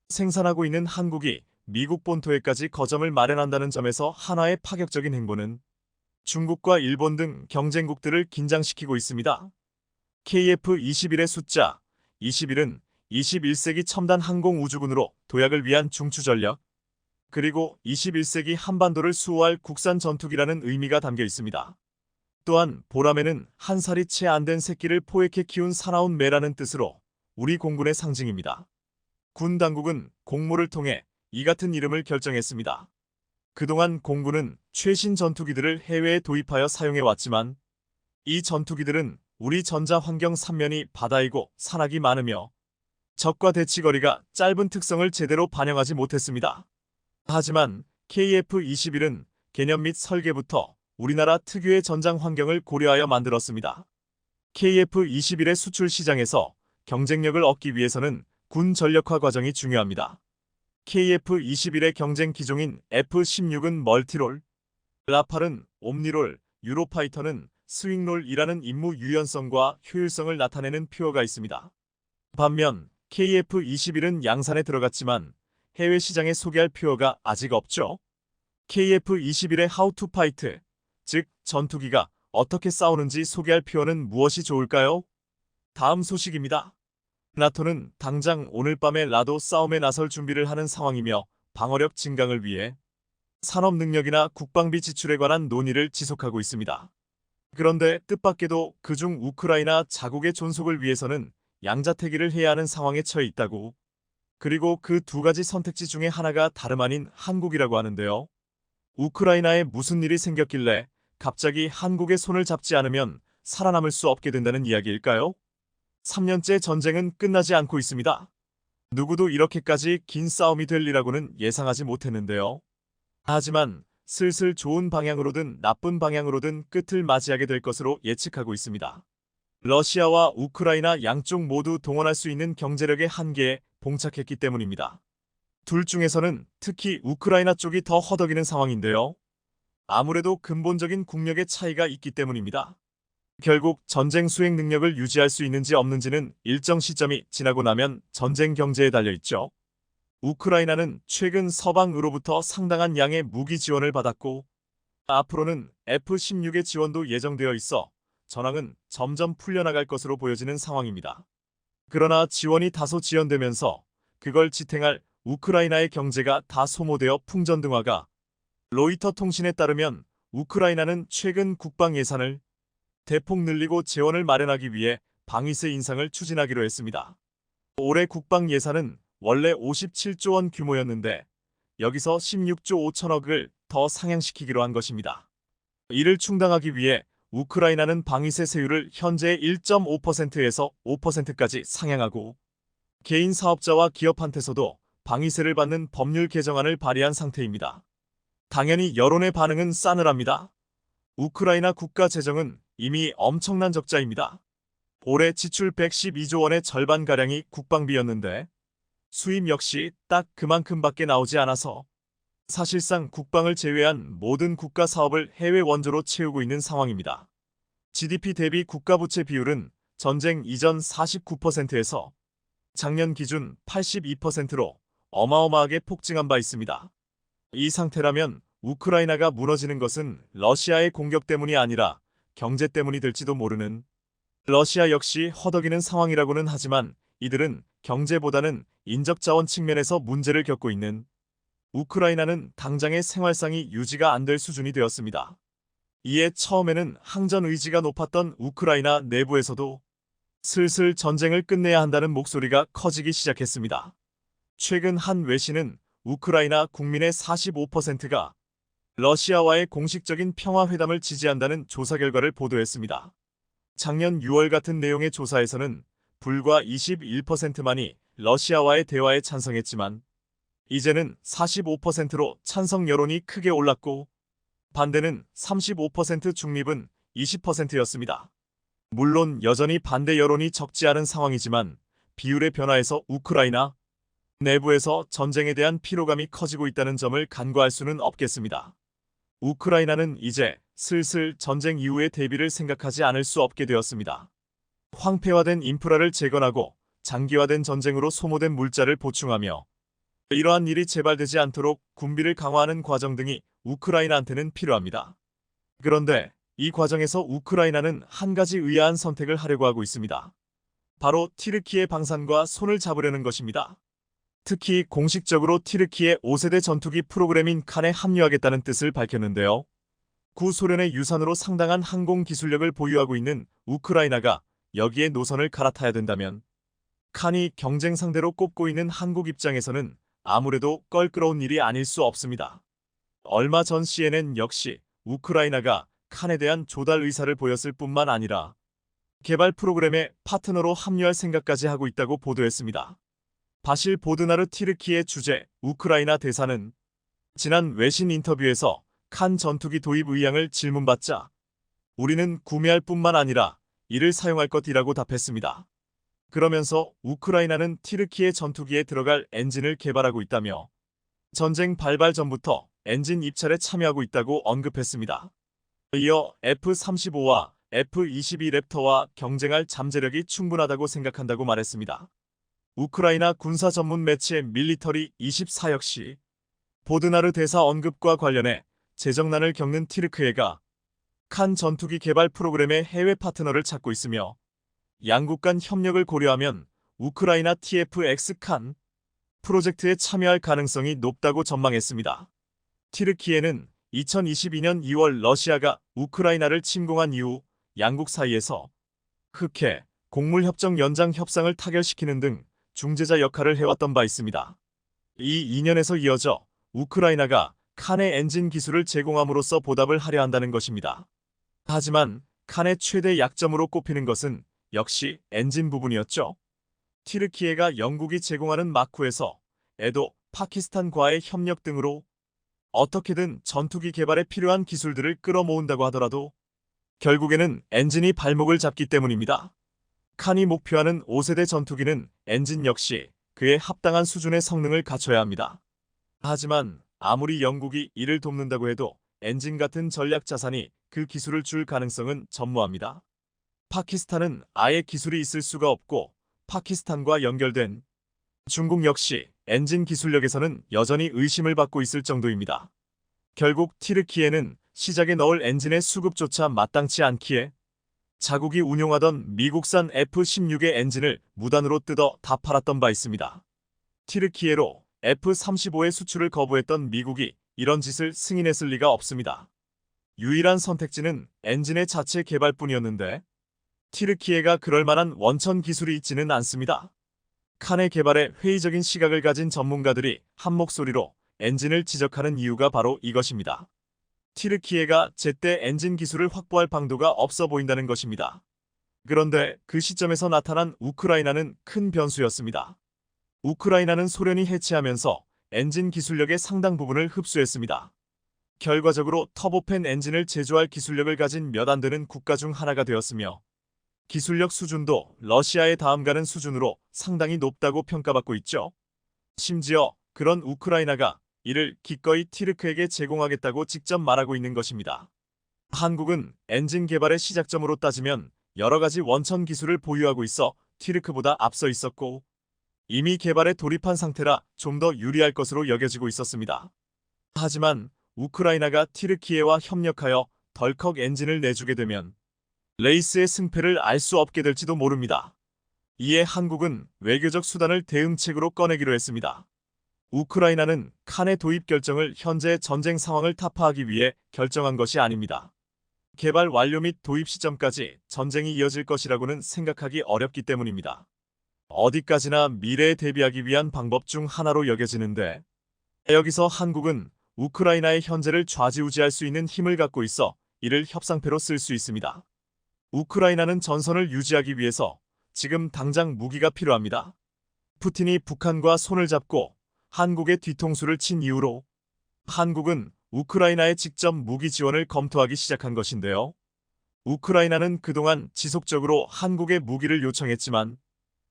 생산하고 있는 한국이 미국 본토에까지 거점을 마련한다는 점에서 하나의 파격적인 행보는 중국과 일본 등 경쟁국들을 긴장시키고 있습니다. KF-21의 숫자 21은 21세기 첨단 항공우주군으로 도약을 위한 중추전력, 그리고 21세기 한반도를 수호할 국산 전투기라는 의미가 담겨 있습니다. 또한 보람에는 한 살이 채 안 된 새끼를 포획해 키운 사나운 매라는 뜻으로 우리 공군의 상징입니다. 군 당국은 공모를 통해 이 같은 이름을 결정했습니다. 그동안 공군은 최신 전투기들을 해외에 도입하여 사용해왔지만 이 전투기들은 우리 전자환경 3면이 바다이고 산악이 많으며 적과 대치거리가 짧은 특성을 제대로 반영하지 못했습니다. 하지만 KF-21은 개념 및 설계부터 우리나라 특유의 전장 환경을 고려하여 만들었습니다. KF-21의 수출 시장에서 경쟁력을 얻기 위해서는 군 전력화 과정이 중요합니다. KF-21의 경쟁 기종인 F-16은 멀티롤, 라팔은 옴니롤, 유로파이터는 스윙롤이라는 임무 유연성과 효율성을 나타내는 표어가 있습니다. 반면 KF-21은 양산에 들어갔지만 해외 시장에 소개할 표어가 아직 없죠. KF-21의 How to Fight, 즉 전투기가 어떻게 싸우는지 소개할 표어는 무엇이 좋을까요? 다음 소식입니다. 나토는 당장 오늘 밤에 라도 싸움에 나설 준비를 하는 상황이며 방어력 증강을 위해 산업 능력이나 국방비 지출에 관한 논의를 지속하고 있습니다. 그런데 뜻밖에도 그중 우크라이나 자국의 존속을 위해서는 양자택일을 해야 하는 상황에 처해 있다고. 그리고 그 두 가지 선택지 중에 하나가 다름 아닌 한국이라고 하는데요. 우크라이나에 무슨 일이 생겼길래 갑자기 한국의 손을 잡지 않으면 살아남을 수 없게 된다는 이야기일까요? 3년째 전쟁은 끝나지 않고 있습니다. 누구도 이렇게까지 긴 싸움이 될 리라고는 예상하지 못했는데요. 하지만 슬슬 좋은 방향으로든 나쁜 방향으로든 끝을 맞이하게 될 것으로 예측하고 있습니다. 러시아와 우크라이나 양쪽 모두 동원할 수 있는 경제력의 한계에 봉착했기 때문입니다. 둘 중에서는 특히 우크라이나 쪽이 더 허덕이는 상황인데요. 아무래도 근본적인 국력의 차이가 있기 때문입니다. 결국 전쟁 수행 능력을 유지할 수 있는지 없는지는 일정 시점이 지나고 나면 전쟁 경제에 달려있죠. 우크라이나는 최근 서방으로부터 상당한 양의 무기 지원을 받았고 앞으로는 F-16의 지원도 예정되어 있어 전황은 점점 풀려나갈 것으로 보여지는 상황입니다. 그러나 지원이 다소 지연되면서 그걸 지탱할 우크라이나의 경제가 다 소모되어 풍전등화가 로이터 통신에 따르면 우크라이나는 최근 국방 예산을 대폭 늘리고 재원을 마련하기 위해 방위세 인상을 추진하기로 했습니다. 올해 국방 예산은 원래 57조 원 규모였는데 여기서 16조 5천억을 더 상향시키기로 한 것입니다. 이를 충당하기 위해 우크라이나는 방위세 세율을 현재의 1.5%에서 5%까지 상향하고 개인 사업자와 기업한테서도 방위세를 받는 법률 개정안을 발의한 상태입니다. 당연히 여론의 반응은 싸늘합니다. 우크라이나 국가 재정은 이미 엄청난 적자입니다. 올해 지출 112조 원의 절반가량이 국방비였는데 수입 역시 딱 그만큼밖에 나오지 않아서 사실상 국방을 제외한 모든 국가 사업을 해외 원조로 채우고 있는 상황입니다. GDP 대비 국가부채 비율은 전쟁 이전 49%에서 작년 기준 82%로 어마어마하게 폭증한 바 있습니다. 이 상태라면 우크라이나가 무너지는 것은 러시아의 공격 때문이 아니라 경제 때문이 될지도 모르는 러시아 역시 허덕이는 상황이라고는 하지만 이들은 경제보다는 인적자원 측면에서 문제를 겪고 있는 우크라이나는 당장의 생활상이 유지가 안 될 수준이 되었습니다. 이에 처음에는 항전 의지가 높았던 우크라이나 내부에서도 슬슬 전쟁을 끝내야 한다는 목소리가 커지기 시작했습니다. 최근 한 외신은 우크라이나 국민의 45%가 러시아와의 공식적인 평화회담을 지지한다는 조사 결과를 보도했습니다. 작년 6월 같은 내용의 조사에서는 불과 21%만이 러시아와의 대화에 찬성했지만 이제는 45%로 찬성 여론이 크게 올랐고 반대는 35% 중립은 20%였습니다. 물론 여전히 반대 여론이 적지 않은 상황이지만 비율의 변화에서 우크라이나 내부에서 전쟁에 대한 피로감이 커지고 있다는 점을 간과할 수는 없겠습니다. 우크라이나는 이제 슬슬 전쟁 이후의 대비를 생각하지 않을 수 없게 되었습니다. 황폐화된 인프라를 재건하고 장기화된 전쟁으로 소모된 물자를 보충하며 이러한 일이 재발되지 않도록 군비를 강화하는 과정 등이 우크라이나한테는 필요합니다. 그런데 이 과정에서 우크라이나는 한 가지 의아한 선택을 하려고 하고 있습니다. 바로 튀르키예 방산과 손을 잡으려는 것입니다. 특히 공식적으로 튀르키예 5세대 전투기 프로그램인 칸에 합류하겠다는 뜻을 밝혔는데요. 구소련의 유산으로 상당한 항공 기술력을 보유하고 있는 우크라이나가 여기에 노선을 갈아타야 된다면 칸이 경쟁 상대로 꼽고 있는 한국 입장에서는 아무래도 껄끄러운 일이 아닐 수 없습니다. 얼마 전 CNN 역시 우크라이나가 칸에 대한 조달 의사를 보였을 뿐만 아니라 개발 프로그램의 파트너로 합류할 생각까지 하고 있다고 보도했습니다. 바실 보드나르 튀르키예 주재 우크라이나 대사는 지난 외신 인터뷰에서 칸 전투기 도입 의향을 질문받자 우리는 구매할 뿐만 아니라 이를 사용할 것이라고 답했습니다. 그러면서 우크라이나는 튀르키예 전투기에 들어갈 엔진을 개발하고 있다며 전쟁 발발 전부터 엔진 입찰에 참여하고 있다고 언급했습니다. 이어 F-35와 F-22 랩터와 경쟁할 잠재력이 충분하다고 생각한다고 말했습니다. 우크라이나 군사 전문 매체 밀리터리 24 역시 보드나르 대사 언급과 관련해 재정난을 겪는 튀르키예가 칸 전투기 개발 프로그램의 해외 파트너를 찾고 있으며 양국 간 협력을 고려하면 우크라이나 TFX 칸 프로젝트에 참여할 가능성이 높다고 전망했습니다. 튀르키예는 2022년 2월 러시아가 우크라이나를 침공한 이후 양국 사이에서 흑해, 곡물협정 연장 협상을 타결시키는 등 중재자 역할을 해왔던 바 있습니다. 이 인연에서 이어져 우크라이나가 칸의 엔진 기술을 제공함으로써 보답을 하려 한다는 것입니다. 하지만 칸의 최대 약점으로 꼽히는 것은 역시 엔진 부분이었죠. 튀르키예가 영국이 제공하는 마크에서 에도, 파키스탄과의 협력 등으로 어떻게든 전투기 개발에 필요한 기술들을 끌어모은다고 하더라도 결국에는 엔진이 발목을 잡기 때문입니다. 칸이 목표하는 5세대 전투기는 엔진 역시 그에 합당한 수준의 성능을 갖춰야 합니다. 하지만 아무리 영국이 이를 돕는다고 해도 엔진 같은 전략 자산이 그 기술을 줄 가능성은 전무합니다. 파키스탄은 아예 기술이 있을 수가 없고 파키스탄과 연결된 중국 역시 엔진 기술력에서는 여전히 의심을 받고 있을 정도입니다. 결국 튀르키예는 시작에 넣을 엔진의 수급조차 마땅치 않기에 자국이 운용하던 미국산 F-16의 엔진을 무단으로 뜯어 다 팔았던 바 있습니다. 튀르키예로 F-35의 수출을 거부했던 미국이 이런 짓을 승인했을 리가 없습니다. 유일한 선택지는 엔진의 자체 개발뿐이었는데 튀르키예가 그럴 만한 원천 기술이 있지는 않습니다. 칸의 개발에 회의적인 시각을 가진 전문가들이 한 목소리로 엔진을 지적하는 이유가 바로 이것입니다. 튀르키예가 제때 엔진 기술을 확보할 방도가 없어 보인다는 것입니다. 그런데 그 시점에서 나타난 우크라이나는 큰 변수였습니다. 우크라이나는 소련이 해체하면서 엔진 기술력의 상당 부분을 흡수했습니다. 결과적으로 터보팬 엔진을 제조할 기술력을 가진 몇 안 되는 국가 중 하나가 되었으며 기술력 수준도 러시아에 다음 가는 수준으로 상당히 높다고 평가받고 있죠. 심지어 그런 우크라이나가 이를 기꺼이 튀르크에게 제공하겠다고 직접 말하고 있는 것입니다. 한국은 엔진 개발의 시작점으로 따지면 여러 가지 원천 기술을 보유하고 있어 튀르크보다 앞서 있었고 이미 개발에 돌입한 상태라 좀 더 유리할 것으로 여겨지고 있었습니다. 하지만 우크라이나가 튀르키예와 협력하여 덜컥 엔진을 내주게 되면 레이스의 승패를 알 수 없게 될지도 모릅니다. 이에 한국은 외교적 수단을 대응책으로 꺼내기로 했습니다. 우크라이나는 칸의 도입 결정을 현재 전쟁 상황을 타파하기 위해 결정한 것이 아닙니다. 개발 완료 및 도입 시점까지 전쟁이 이어질 것이라고는 생각하기 어렵기 때문입니다. 어디까지나 미래에 대비하기 위한 방법 중 하나로 여겨지는데 여기서 한국은 우크라이나의 현재를 좌지우지할 수 있는 힘을 갖고 있어 이를 협상패로 쓸 수 있습니다. 우크라이나는 전선을 유지하기 위해서 지금 당장 무기가 필요합니다. 푸틴이 북한과 손을 잡고 한국의 뒤통수를 친 이후로 한국은 우크라이나에 직접 무기 지원을 검토하기 시작한 것인데요. 우크라이나는 그동안 지속적으로 한국에 무기를 요청했지만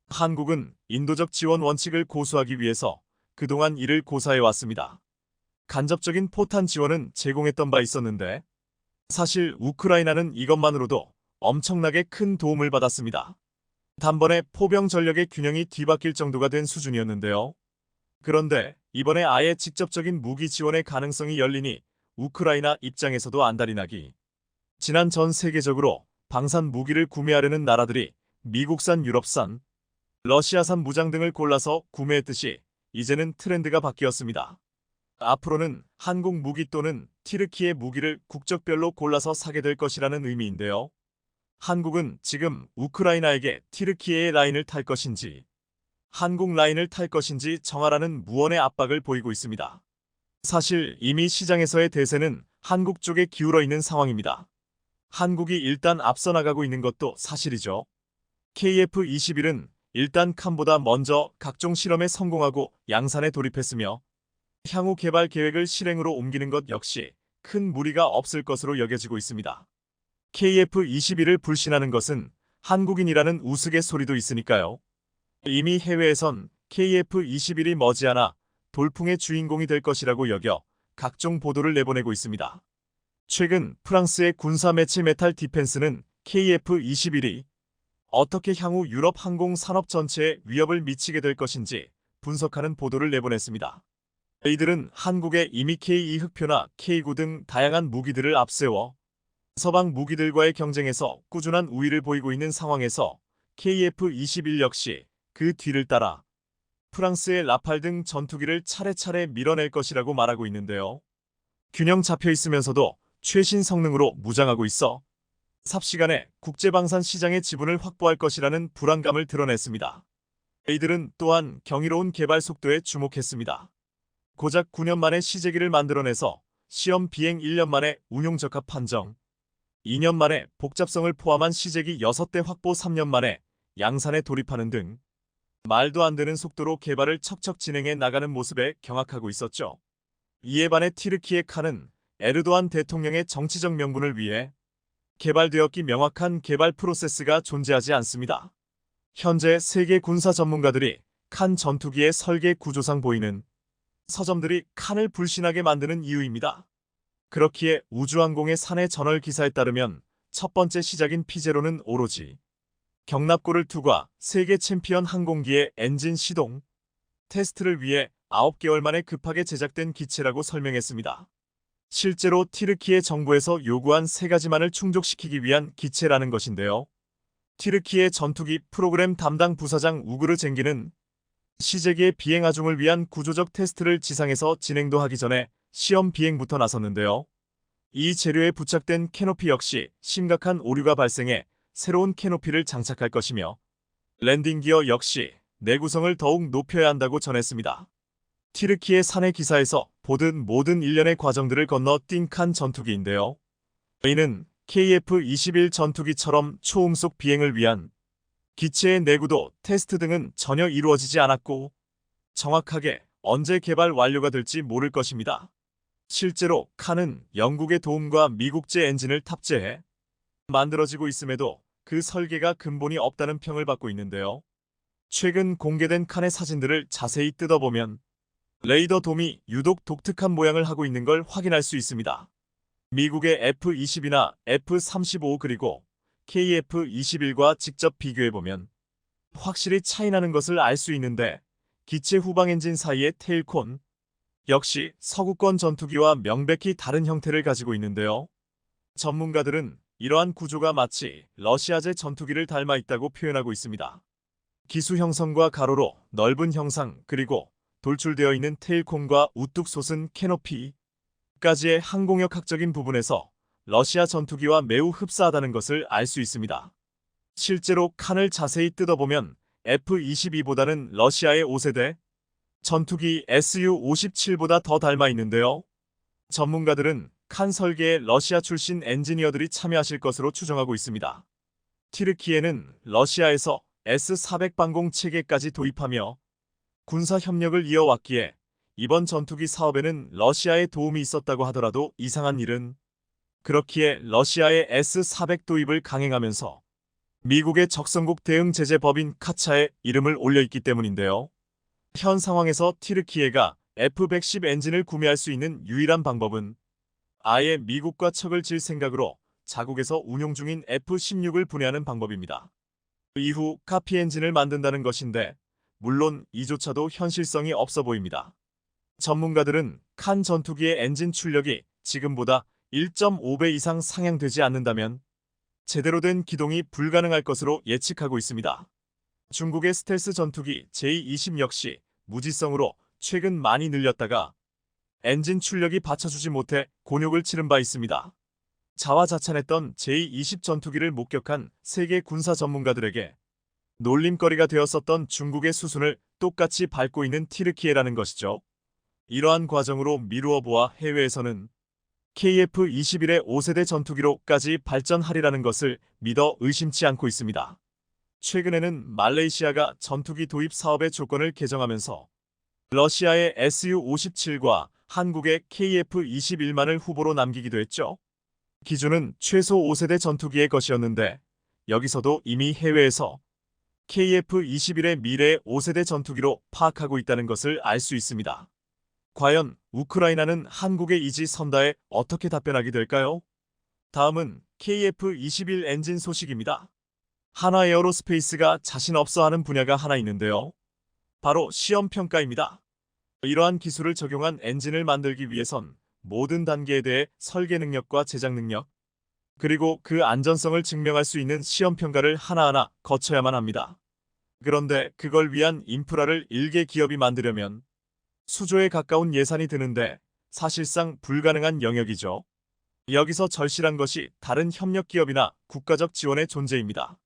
한국은 인도적 지원 원칙을 고수하기 위해서 그동안 이를 고사해왔습니다. 간접적인 포탄 지원은 제공했던 바 있었는데 사실 우크라이나는 이것만으로도 엄청나게 큰 도움을 받았습니다. 단번에 포병 전력의 균형이 뒤바뀔 정도가 된 수준이었는데요. 그런데 이번에 아예 직접적인 무기 지원의 가능성이 열리니 우크라이나 입장에서도 안달이 나기. 지난 전 세계적으로 방산 무기를 구매하려는 나라들이 미국산, 유럽산, 러시아산 무장 등을 골라서 구매했듯이 이제는 트렌드가 바뀌었습니다. 앞으로는 한국 무기 또는 튀르키예 무기를 국적별로 골라서 사게 될 것이라는 의미인데요. 한국은 지금 우크라이나에게 튀르키예의 라인을 탈 것인지 한국 라인을 탈 것인지 정하라는 무언의 압박을 보이고 있습니다. 사실 이미 시장에서의 대세는 한국 쪽에 기울어 있는 상황입니다. 한국이 일단 앞서 나가고 있는 것도 사실이죠. KF-21은 일단 칸보다 먼저 각종 실험에 성공하고 양산에 돌입했으며 향후 개발 계획을 실행으로 옮기는 것 역시 큰 무리가 없을 것으로 여겨지고 있습니다. KF-21을 불신하는 것은 한국인이라는 우스갯소리도 있으니까요. 이미 해외에선 KF-21이 머지않아 돌풍의 주인공이 될 것이라고 여겨 각종 보도를 내보내고 있습니다. 최근 프랑스의 군사 매체 메탈 디펜스는 KF-21이 어떻게 향후 유럽 항공 산업 전체에 위협을 미치게 될 것인지 분석하는 보도를 내보냈습니다. 이들은 한국의 이미 K2 흑표나 K9 등 다양한 무기들을 앞세워 서방 무기들과의 경쟁에서 꾸준한 우위를 보이고 있는 상황에서 KF-21 역시 그 뒤를 따라 프랑스의 라팔 등 전투기를 차례차례 밀어낼 것이라고 말하고 있는데요. 균형 잡혀 있으면서도 최신 성능으로 무장하고 있어 삽시간에 국제방산 시장의 지분을 확보할 것이라는 불안감을 드러냈습니다. 이들은 또한 경이로운 개발 속도에 주목했습니다. 고작 9년 만에 시제기를 만들어내서 시험 비행 1년 만에 운용 적합 판정, 2년 만에 복잡성을 포함한 시제기 6대 확보 3년 만에 양산에 돌입하는 등 말도 안 되는 속도로 개발을 척척 진행해 나가는 모습에 경악하고 있었죠. 이에 반해 튀르키예 칸은 에르도안 대통령의 정치적 명분을 위해 개발되었기 명확한 개발 프로세스가 존재하지 않습니다. 현재 세계 군사 전문가들이 칸 전투기의 설계 구조상 보이는 서점들이 칸을 불신하게 만드는 이유입니다. 그렇기에 우주항공의 사내 저널 기사에 따르면 첫 번째 시작인 피제로는 오로지 경납고를 투과 세계 챔피언 항공기의 엔진 시동 테스트를 위해 9개월 만에 급하게 제작된 기체라고 설명했습니다. 실제로 튀르키예 정부에서 요구한 세 가지만을 충족시키기 위한 기체라는 것인데요. 튀르키예 전투기 프로그램 담당 부사장 우그르 쟁기는 시제기의 비행 하중을 위한 구조적 테스트를 지상에서 진행도 하기 전에 시험 비행부터 나섰는데요. 이 재료에 부착된 캐노피 역시 심각한 오류가 발생해 새로운 캐노피를 장착할 것이며 랜딩 기어 역시 내구성을 더욱 높여야 한다고 전했습니다. 튀르키예 사내 기사에서 보든 모든 일련의 과정들을 건너 뛴 칸 전투기인데요. 이는 KF-21 전투기처럼 초음속 비행을 위한 기체의 내구도 테스트 등은 전혀 이루어지지 않았고 정확하게 언제 개발 완료가 될지 모를 것입니다. 실제로 칸은 영국의 도움과 미국제 엔진을 탑재해 만들어지고 있음에도 그 설계가 근본이 없다는 평을 받고 있는데요. 최근 공개된 칸의 사진들을 자세히 뜯어보면 레이더 돔이 유독 독특한 모양을 하고 있는 걸 확인할 수 있습니다. 미국의 F-20이나 F-35 그리고 KF-21과 직접 비교해보면 확실히 차이나는 것을 알 수 있는데 기체 후방 엔진 사이의 테일콘 역시 서구권 전투기와 명백히 다른 형태를 가지고 있는데요. 전문가들은 이러한 구조가 마치 러시아제 전투기를 닮아 있다고 표현하고 있습니다. 기수 형성과 가로로 넓은 형상 그리고 돌출되어 있는 테일콘과 우뚝 솟은 캐노피까지의 항공역학적인 부분에서 러시아 전투기와 매우 흡사하다는 것을 알 수 있습니다. 실제로 칸을 자세히 뜯어보면 F-22보다는 러시아의 5세대 전투기 Su-57보다 더 닮아 있는데요. 전문가들은 칸 설계에 러시아 출신 엔지니어들이 참여하실 것으로 추정하고 있습니다. 튀르키예는 러시아에서 S-400 방공 체계까지 도입하며 군사 협력을 이어왔기에 이번 전투기 사업에는 러시아의 도움이 있었다고 하더라도 이상한 일은 그렇기에 러시아의 S-400 도입을 강행하면서 미국의 적성국 대응 제재 법인 카차에 이름을 올려있기 때문인데요. 현 상황에서 튀르키예가 F-110 엔진을 구매할 수 있는 유일한 방법은 아예 미국과 척을 질 생각으로 자국에서 운용 중인 F-16을 분해하는 방법입니다. 이후 카피 엔진을 만든다는 것인데 물론 이조차도 현실성이 없어 보입니다. 전문가들은 칸 전투기의 엔진 출력이 지금보다 1.5배 이상 상향되지 않는다면 제대로 된 기동이 불가능할 것으로 예측하고 있습니다. 중국의 스텔스 전투기 J-20 역시 무지성으로 최근 많이 늘렸다가 엔진 출력이 받쳐주지 못해 곤욕을 치른 바 있습니다. 자화자찬했던 J-20 전투기를 목격한 세계 군사 전문가들에게 놀림거리가 되었었던 중국의 수순을 똑같이 밟고 있는 튀르키예라는 것이죠. 이러한 과정으로 미루어 보아 해외에서는 KF-21의 5세대 전투기로까지 발전하리라는 것을 믿어 의심치 않고 있습니다. 최근에는 말레이시아가 전투기 도입 사업의 조건을 개정하면서 러시아의 Su-57과 한국의 KF-21만을 후보로 남기기도 했죠. 기준은 최소 5세대 전투기의 것이었는데 여기서도 이미 해외에서 KF-21의 미래의 5세대 전투기로 파악하고 있다는 것을 알 수 있습니다. 과연 우크라이나는 한국의 이지 선다에 어떻게 답변하게 될까요? 다음은 KF-21 엔진 소식입니다. 한화 에어로스페이스가 자신 없어 하는 분야가 하나 있는데요. 바로 시험평가입니다. 이러한 기술을 적용한 엔진을 만들기 위해선 모든 단계에 대해 설계 능력과 제작 능력, 그리고 그 안전성을 증명할 수 있는 시험평가를 하나하나 거쳐야만 합니다. 그런데 그걸 위한 인프라를 일개 기업이 만들려면 수조에 가까운 예산이 드는데 사실상 불가능한 영역이죠. 여기서 절실한 것이 다른 협력 기업이나 국가적 지원의 존재입니다.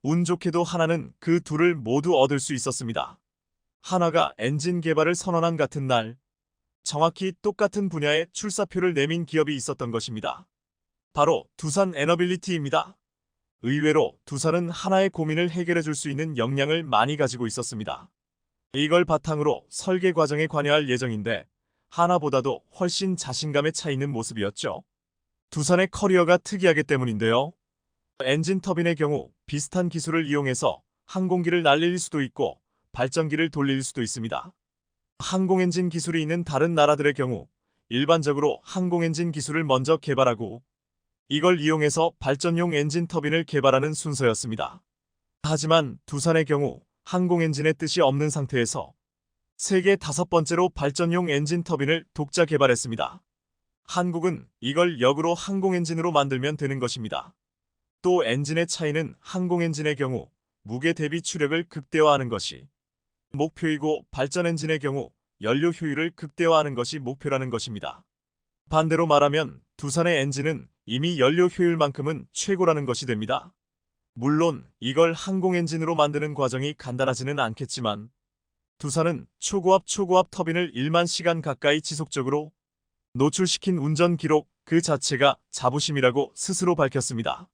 운 좋게도 하나는 그 둘을 모두 얻을 수 있었습니다. 한화가 엔진 개발을 선언한 같은 날, 정확히 똑같은 분야에 출사표를 내민 기업이 있었던 것입니다. 바로 두산 에너빌리티입니다. 의외로 두산은 하나의 고민을 해결해 줄 수 있는 역량을 많이 가지고 있었습니다. 이걸 바탕으로 설계 과정에 관여할 예정인데 하나보다도 훨씬 자신감에 차 있는 모습이었죠. 두산의 커리어가 특이하기 때문인데요. 엔진 터빈의 경우 비슷한 기술을 이용해서 항공기를 날릴 수도 있고 발전기를 돌릴 수도 있습니다. 항공엔진 기술이 있는 다른 나라들의 경우 일반적으로 항공엔진 기술을 먼저 개발하고 이걸 이용해서 발전용 엔진 터빈을 개발하는 순서였습니다. 하지만 두산의 경우 항공엔진의 뜻이 없는 상태에서 세계 5번째로 발전용 엔진 터빈을 독자 개발했습니다. 한국은 이걸 역으로 항공엔진으로 만들면 되는 것입니다. 또 엔진의 차이는 항공엔진의 경우 무게 대비 추력을 극대화하는 것이 목표이고 발전엔진의 경우 연료 효율을 극대화하는 것이 목표라는 것입니다. 반대로 말하면 두산의 엔진은 이미 연료 효율만큼은 최고라는 것이 됩니다. 물론 이걸 항공엔진으로 만드는 과정이 간단하지는 않겠지만 두산은 초고압 터빈을 1만 시간 가까이 지속적으로 노출시킨 운전 기록 그 자체가 자부심이라고 스스로 밝혔습니다.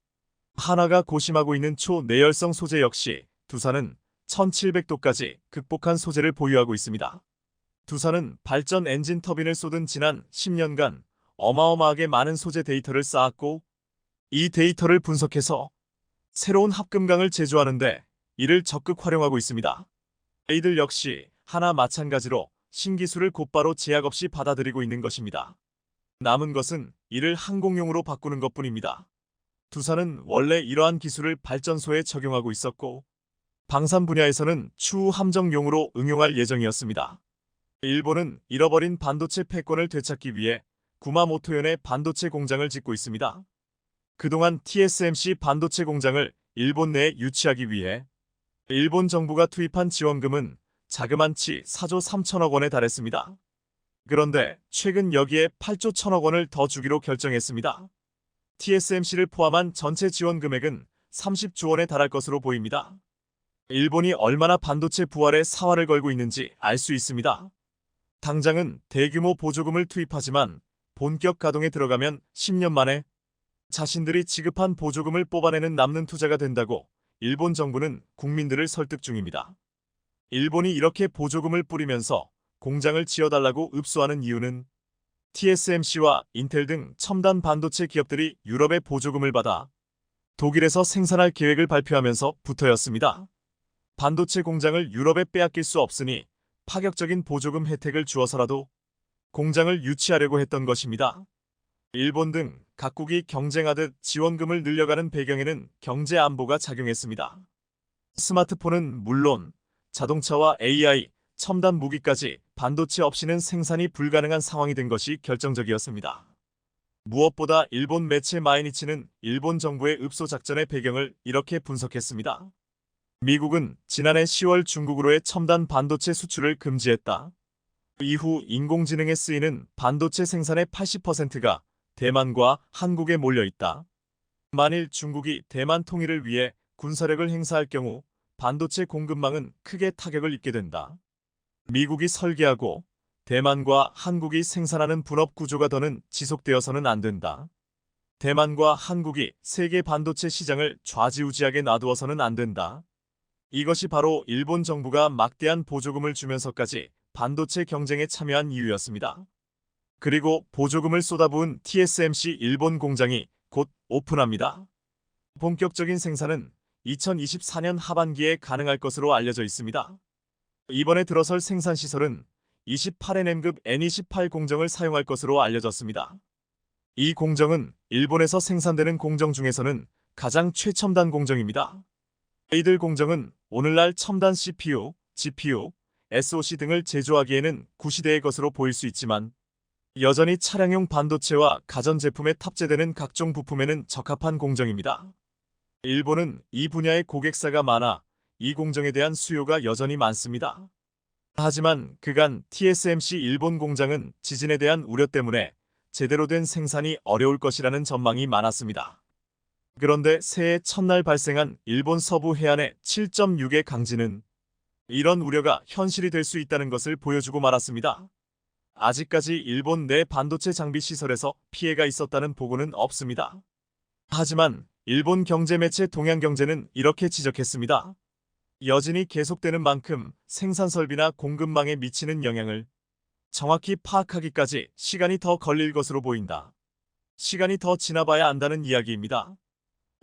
하나가 고심하고 있는 초내열성 소재 역시 두산은 1700도까지 극복한 소재를 보유하고 있습니다. 두산은 발전 엔진 터빈을 쏟은 지난 10년간 어마어마하게 많은 소재 데이터를 쌓았고 이 데이터를 분석해서 새로운 합금강을 제조하는데 이를 적극 활용하고 있습니다. 이들 역시 하나 마찬가지로 신기술을 곧바로 제약 없이 받아들이고 있는 것입니다. 남은 것은 이를 항공용으로 바꾸는 것뿐입니다. 두산은 원래 이러한 기술을 발전소에 적용하고 있었고 방산 분야에서는 추후 함정용으로 응용할 예정이었습니다. 일본은 잃어버린 반도체 패권을 되찾기 위해 구마모토현에 반도체 공장을 짓고 있습니다. 그동안 TSMC 반도체 공장을 일본 내에 유치하기 위해 일본 정부가 투입한 지원금은 자그만치 4조 3천억 원에 달했습니다. 그런데 최근 여기에 8조 1천억 원을 더 주기로 결정했습니다. TSMC를 포함한 전체 지원 금액은 30조 원에 달할 것으로 보입니다. 일본이 얼마나 반도체 부활에 사활을 걸고 있는지 알 수 있습니다. 당장은 대규모 보조금을 투입하지만 본격 가동에 들어가면 10년 만에 자신들이 지급한 보조금을 뽑아내는 남는 투자가 된다고 일본 정부는 국민들을 설득 중입니다. 일본이 이렇게 보조금을 뿌리면서 공장을 지어달라고 읍소하는 이유는 TSMC와 인텔 등 첨단 반도체 기업들이 유럽의 보조금을 받아 독일에서 생산할 계획을 발표하면서 부터였습니다. 반도체 공장을 유럽에 빼앗길 수 없으니 파격적인 보조금 혜택을 주어서라도 공장을 유치하려고 했던 것입니다. 일본 등 각국이 경쟁하듯 지원금을 늘려가는 배경에는 경제 안보가 작용했습니다. 스마트폰은 물론 자동차와 AI, 첨단 무기까지 반도체 없이는 생산이 불가능한 상황이 된 것이 결정적이었습니다. 무엇보다 일본 매체 마이니치는 일본 정부의 읍소 작전의 배경을 이렇게 분석했습니다. 미국은 지난해 10월 중국으로의 첨단 반도체 수출을 금지했다. 이후 인공지능에 쓰이는 반도체 생산의 80%가 대만과 한국에 몰려있다. 만일 중국이 대만 통일을 위해 군사력을 행사할 경우 반도체 공급망은 크게 타격을 입게 된다. 미국이 설계하고 대만과 한국이 생산하는 분업 구조가 더는 지속되어서는 안 된다. 대만과 한국이 세계 반도체 시장을 좌지우지하게 놔두어서는 안 된다. 이것이 바로 일본 정부가 막대한 보조금을 주면서까지 반도체 경쟁에 참여한 이유였습니다. 그리고 보조금을 쏟아부은 TSMC 일본 공장이 곧 오픈합니다. 본격적인 생산은 2024년 하반기에 가능할 것으로 알려져 있습니다. 이번에 들어설 생산시설은 28nm급 N28 공정을 사용할 것으로 알려졌습니다. 이 공정은 일본에서 생산되는 공정 중에서는 가장 최첨단 공정입니다. 이들 공정은 오늘날 첨단 CPU, GPU, SoC 등을 제조하기에는 구시대의 것으로 보일 수 있지만 여전히 차량용 반도체와 가전제품에 탑재되는 각종 부품에는 적합한 공정입니다. 일본은 이 분야의 고객사가 많아 이 공정에 대한 수요가 여전히 많습니다. 하지만 그간 TSMC 일본 공장은 지진에 대한 우려 때문에 제대로 된 생산이 어려울 것이라는 전망이 많았습니다. 그런데 새해 첫날 발생한 일본 서부 해안의 7.6의 강진은 이런 우려가 현실이 될 수 있다는 것을 보여주고 말았습니다. 아직까지 일본 내 반도체 장비 시설에서 피해가 있었다는 보고는 없습니다. 하지만 일본 경제매체 동양경제는 이렇게 지적했습니다. 여진이 계속되는 만큼 생산 설비나 공급망에 미치는 영향을 정확히 파악하기까지 시간이 더 걸릴 것으로 보인다. 시간이 더 지나봐야 안다는 이야기입니다.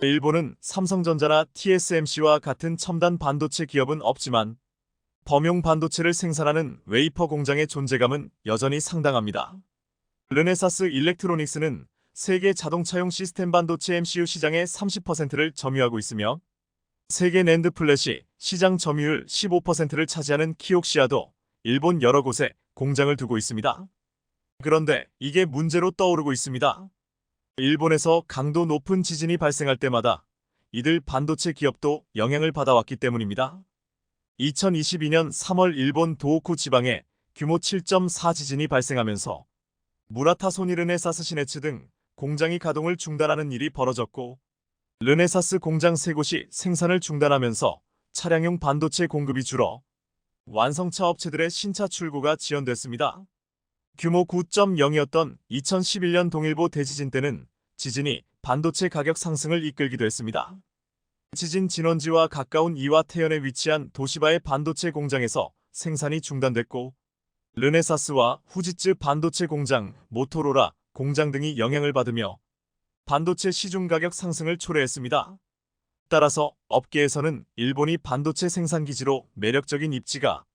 일본은 삼성전자나 TSMC와 같은 첨단 반도체 기업은 없지만 범용 반도체를 생산하는 웨이퍼 공장의 존재감은 여전히 상당합니다. 르네사스 일렉트로닉스는 세계 자동차용 시스템 반도체 MCU 시장의 30%를 점유하고 있으며 세계 낸드 플래시 시장 점유율 15%를 차지하는 키옥시아도 일본 여러 곳에 공장을 두고 있습니다. 그런데 이게 문제로 떠오르고 있습니다. 일본에서 강도 높은 지진이 발생할 때마다 이들 반도체 기업도 영향을 받아왔기 때문입니다. 2022년 3월 일본 도호쿠 지방에 규모 7.4 지진이 발생하면서 무라타 소니 르네사스 시네츠 등 공장이 가동을 중단하는 일이 벌어졌고 르네사스 공장 3곳이 생산을 중단하면서 차량용 반도체 공급이 줄어 완성차 업체들의 신차 출고가 지연됐습니다. 규모 9.0이었던 2011년 동일보 대지진 때는 지진이 반도체 가격 상승을 이끌기도 했습니다. 지진 진원지와 가까운 이와테현에 위치한 도시바의 반도체 공장에서 생산이 중단됐고 르네사스와 후지츠 반도체 공장, 모토로라 공장 등이 영향을 받으며 반도체 시중 가격 상승을 초래했습니다. 따라서 업계에서는 일본이 반도체 생산 기지로 매력적인 입지가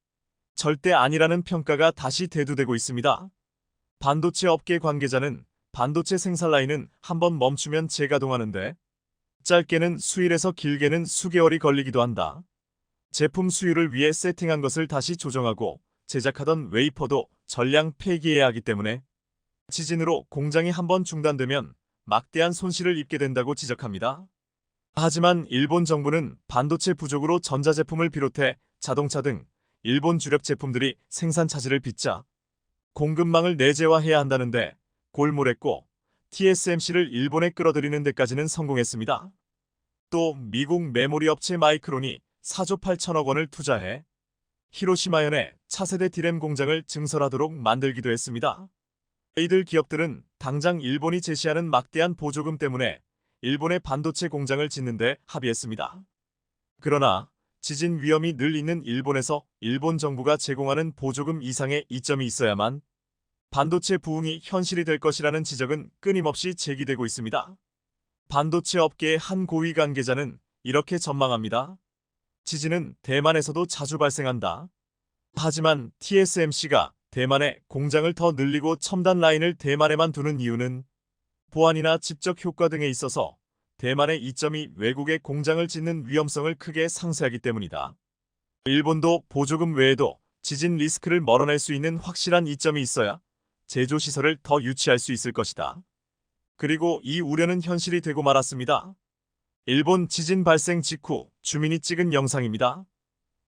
절대 아니라는 평가가 다시 대두되고 있습니다. 반도체 업계 관계자는 반도체 생산 라인은 한번 멈추면 재가동하는데 짧게는 수일에서 길게는 수개월이 걸리기도 한다. 제품 수율을 위해 세팅한 것을 다시 조정하고 제작하던 웨이퍼도 전량 폐기해야 하기 때문에 지진으로 공장이 한번 중단되면 막대한 손실을 입게 된다고 지적합니다. 하지만 일본 정부는 반도체 부족으로 전자제품을 비롯해 자동차 등 일본 주력 제품들이 생산 차질을 빚자 공급망을 내재화해야 한다는데 골몰했고 TSMC를 일본에 끌어들이는 데까지는 성공했습니다. 또 미국 메모리 업체 마이크론이 4조 8천억 원을 투자해 히로시마현에 차세대 디램 공장을 증설하도록 만들기도 했습니다. 이들 기업들은 당장 일본이 제시하는 막대한 보조금 때문에 일본의 반도체 공장을 짓는데 합의했습니다. 그러나 지진 위험이 늘 있는 일본에서 일본 정부가 제공하는 보조금 이상의 이점이 있어야만 반도체 부흥이 현실이 될 것이라는 지적은 끊임없이 제기되고 있습니다. 반도체 업계의 한 고위 관계자는 이렇게 전망합니다. 지진은 대만에서도 자주 발생한다. 하지만 TSMC가 대만에 공장을 더 늘리고 첨단 라인을 대만에만 두는 이유는 보안이나 집적 효과 등에 있어서 대만의 이점이 외국에 공장을 짓는 위험성을 크게 상쇄하기 때문이다. 일본도 보조금 외에도 지진 리스크를 멀어낼 수 있는 확실한 이점이 있어야 제조시설을 더 유치할 수 있을 것이다. 그리고 이 우려는 현실이 되고 말았습니다. 일본 지진 발생 직후 주민이 찍은 영상입니다.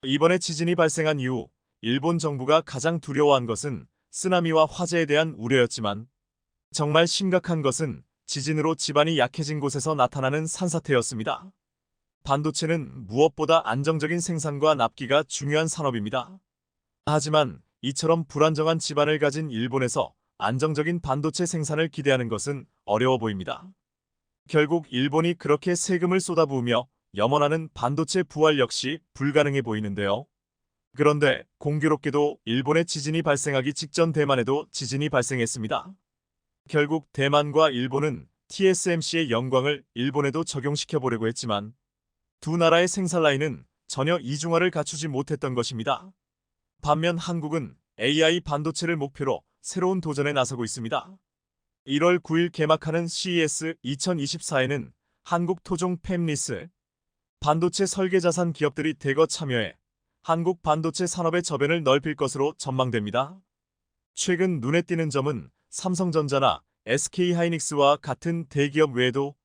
이번에 지진이 발생한 이후 일본 정부가 가장 두려워한 것은 쓰나미와 화재에 대한 우려였지만 정말 심각한 것은 지진으로 집안이 약해진 곳에서 나타나는 산사태였습니다. 반도체는 무엇보다 안정적인 생산과 납기가 중요한 산업입니다. 하지만 이처럼 불안정한 집안을 가진 일본에서 안정적인 반도체 생산을 기대하는 것은 어려워 보입니다. 결국 일본이 그렇게 세금을 쏟아부으며 염원하는 반도체 부활 역시 불가능해 보이는데요. 그런데 공교롭게도 일본의 지진이 발생하기 직전 대만에도 지진이 발생했습니다. 결국 대만과 일본은 TSMC의 영광을 일본에도 적용시켜 보려고 했지만 두 나라의 생산 라인은 전혀 이중화를 갖추지 못했던 것입니다. 반면 한국은 AI 반도체를 목표로 새로운 도전에 나서고 있습니다. 1월 9일 개막하는 CES 2024에는 한국 토종 팹리스 반도체 설계 자산 기업들이 대거 참여해 한국 반도체 산업의 저변을 넓힐 것으로 전망됩니다. 최근 눈에 띄는 점은 삼성전자나 SK하이닉스와 같은 대기업 외에도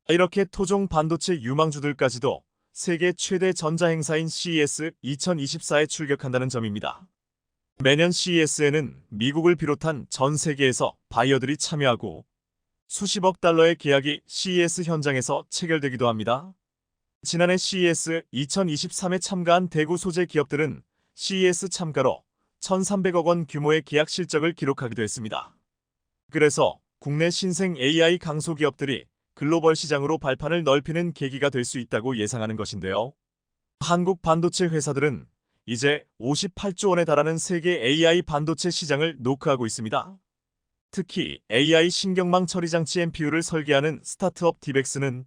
이렇게 토종 반도체 유망주들까지도 세계 최대 전자행사인 CES 2024에 출격한다는 점입니다. 매년 CES에는 미국을 비롯한 전 세계에서 바이어들이 참여하고 수십억 달러의 계약이 CES 현장에서 체결되기도 합니다. 지난해 CES 2023에 참가한 대구 소재 기업들은 CES 참가로 1,300억 원 규모의 계약 실적을 기록하기도 했습니다. 그래서 국내 신생 AI 강소기업들이 글로벌 시장으로 발판을 넓히는 계기가 될 수 있다고 예상하는 것인데요. 한국 반도체 회사들은 이제 58조 원에 달하는 세계 AI 반도체 시장을 노크하고 있습니다. 특히 AI 신경망 처리 장치 NPU를 설계하는 스타트업 디벡스는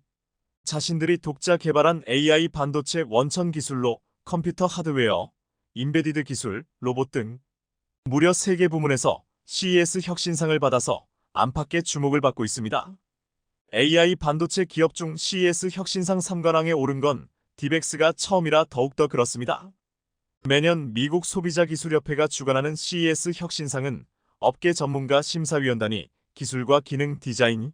자신들이 독자 개발한 AI 반도체 원천 기술로 컴퓨터 하드웨어, 인베디드 기술, 로봇 등 무려 3개 부문에서 CES 혁신상을 받아서 안팎의 주목을 받고 있습니다. AI 반도체 기업 중 CES 혁신상 3관왕에 오른 건 디벡스가 처음이라 더욱더 그렇습니다. 매년 미국 소비자기술협회가 주관하는 CES 혁신상은 업계 전문가 심사위원단이 기술과 기능 디자인,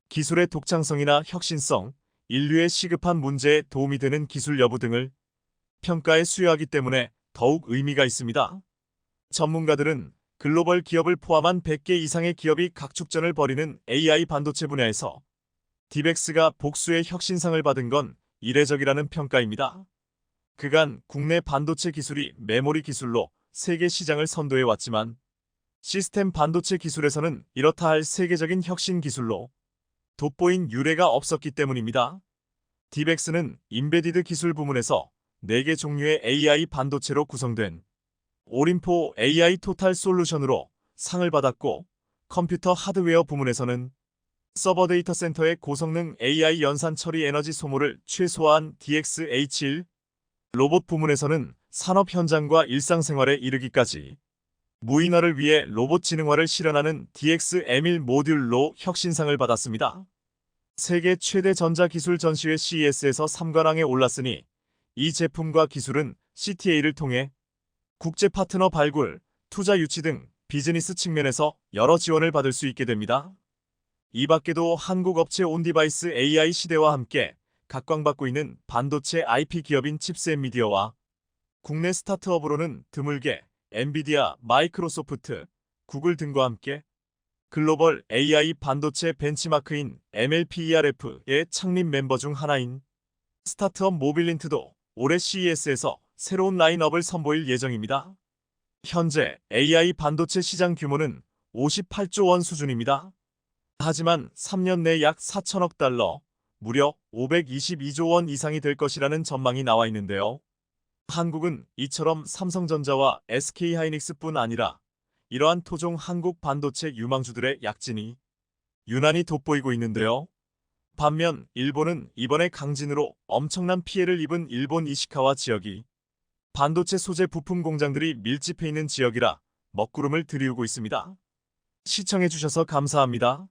기술의 독창성이나 혁신성, 인류의 시급한 문제에 도움이 되는 기술 여부 등을 평가에 수여하기 때문에 더욱 의미가 있습니다. 전문가들은 글로벌 기업을 포함한 100개 이상의 기업이 각축전을 벌이는 AI 반도체 분야에서 디벡스가 복수의 혁신상을 받은 건 이례적이라는 평가입니다. 그간 국내 반도체 기술이 메모리 기술로 세계 시장을 선도해 왔지만 시스템 반도체 기술에서는 이렇다 할 세계적인 혁신 기술로 돋보인 유례가 없었기 때문입니다. 디벡스는 인베디드 기술 부문에서 4개 종류의 AI 반도체로 구성된 오림포 AI 토탈 솔루션으로 상을 받았고, 컴퓨터 하드웨어 부문에서는 서버 데이터 센터의 고성능 AI 연산 처리 에너지 소모를 최소화한 DX-H1, 로봇 부문에서는 산업 현장과 일상생활에 이르기까지 무인화를 위해 로봇 지능화를 실현하는 DX-M1 모듈로 혁신상을 받았습니다. 세계 최대 전자기술 전시회 CES에서 3관왕에 올랐으니 이 제품과 기술은 CTA를 통해 국제 파트너 발굴, 투자 유치 등 비즈니스 측면에서 여러 지원을 받을 수 있게 됩니다. 이 밖에도 한국 업체 온디바이스 AI 시대와 함께 각광받고 있는 반도체 IP 기업인 칩스앤미디어와 국내 스타트업으로는 드물게 엔비디아, 마이크로소프트, 구글 등과 함께 글로벌 AI 반도체 벤치마크인 MLPERF의 창립 멤버 중 하나인 스타트업 모빌린트도 올해 CES에서 새로운 라인업을 선보일 예정입니다. 현재 AI 반도체 시장 규모는 58조 원 수준입니다. 하지만 3년 내 약 4천억 달러, 무려 522조 원 이상이 될 것이라는 전망이 나와 있는데요. 한국은 이처럼 삼성전자와 SK하이닉스뿐 아니라 이러한 토종 한국 반도체 유망주들의 약진이 유난히 돋보이고 있는데요. 반면 일본은 이번에 강진으로 엄청난 피해를 입은 일본 이시카와 지역이 반도체 소재 부품 공장들이 밀집해 있는 지역이라 먹구름을 들이우고 있습니다. 시청해주셔서 감사합니다.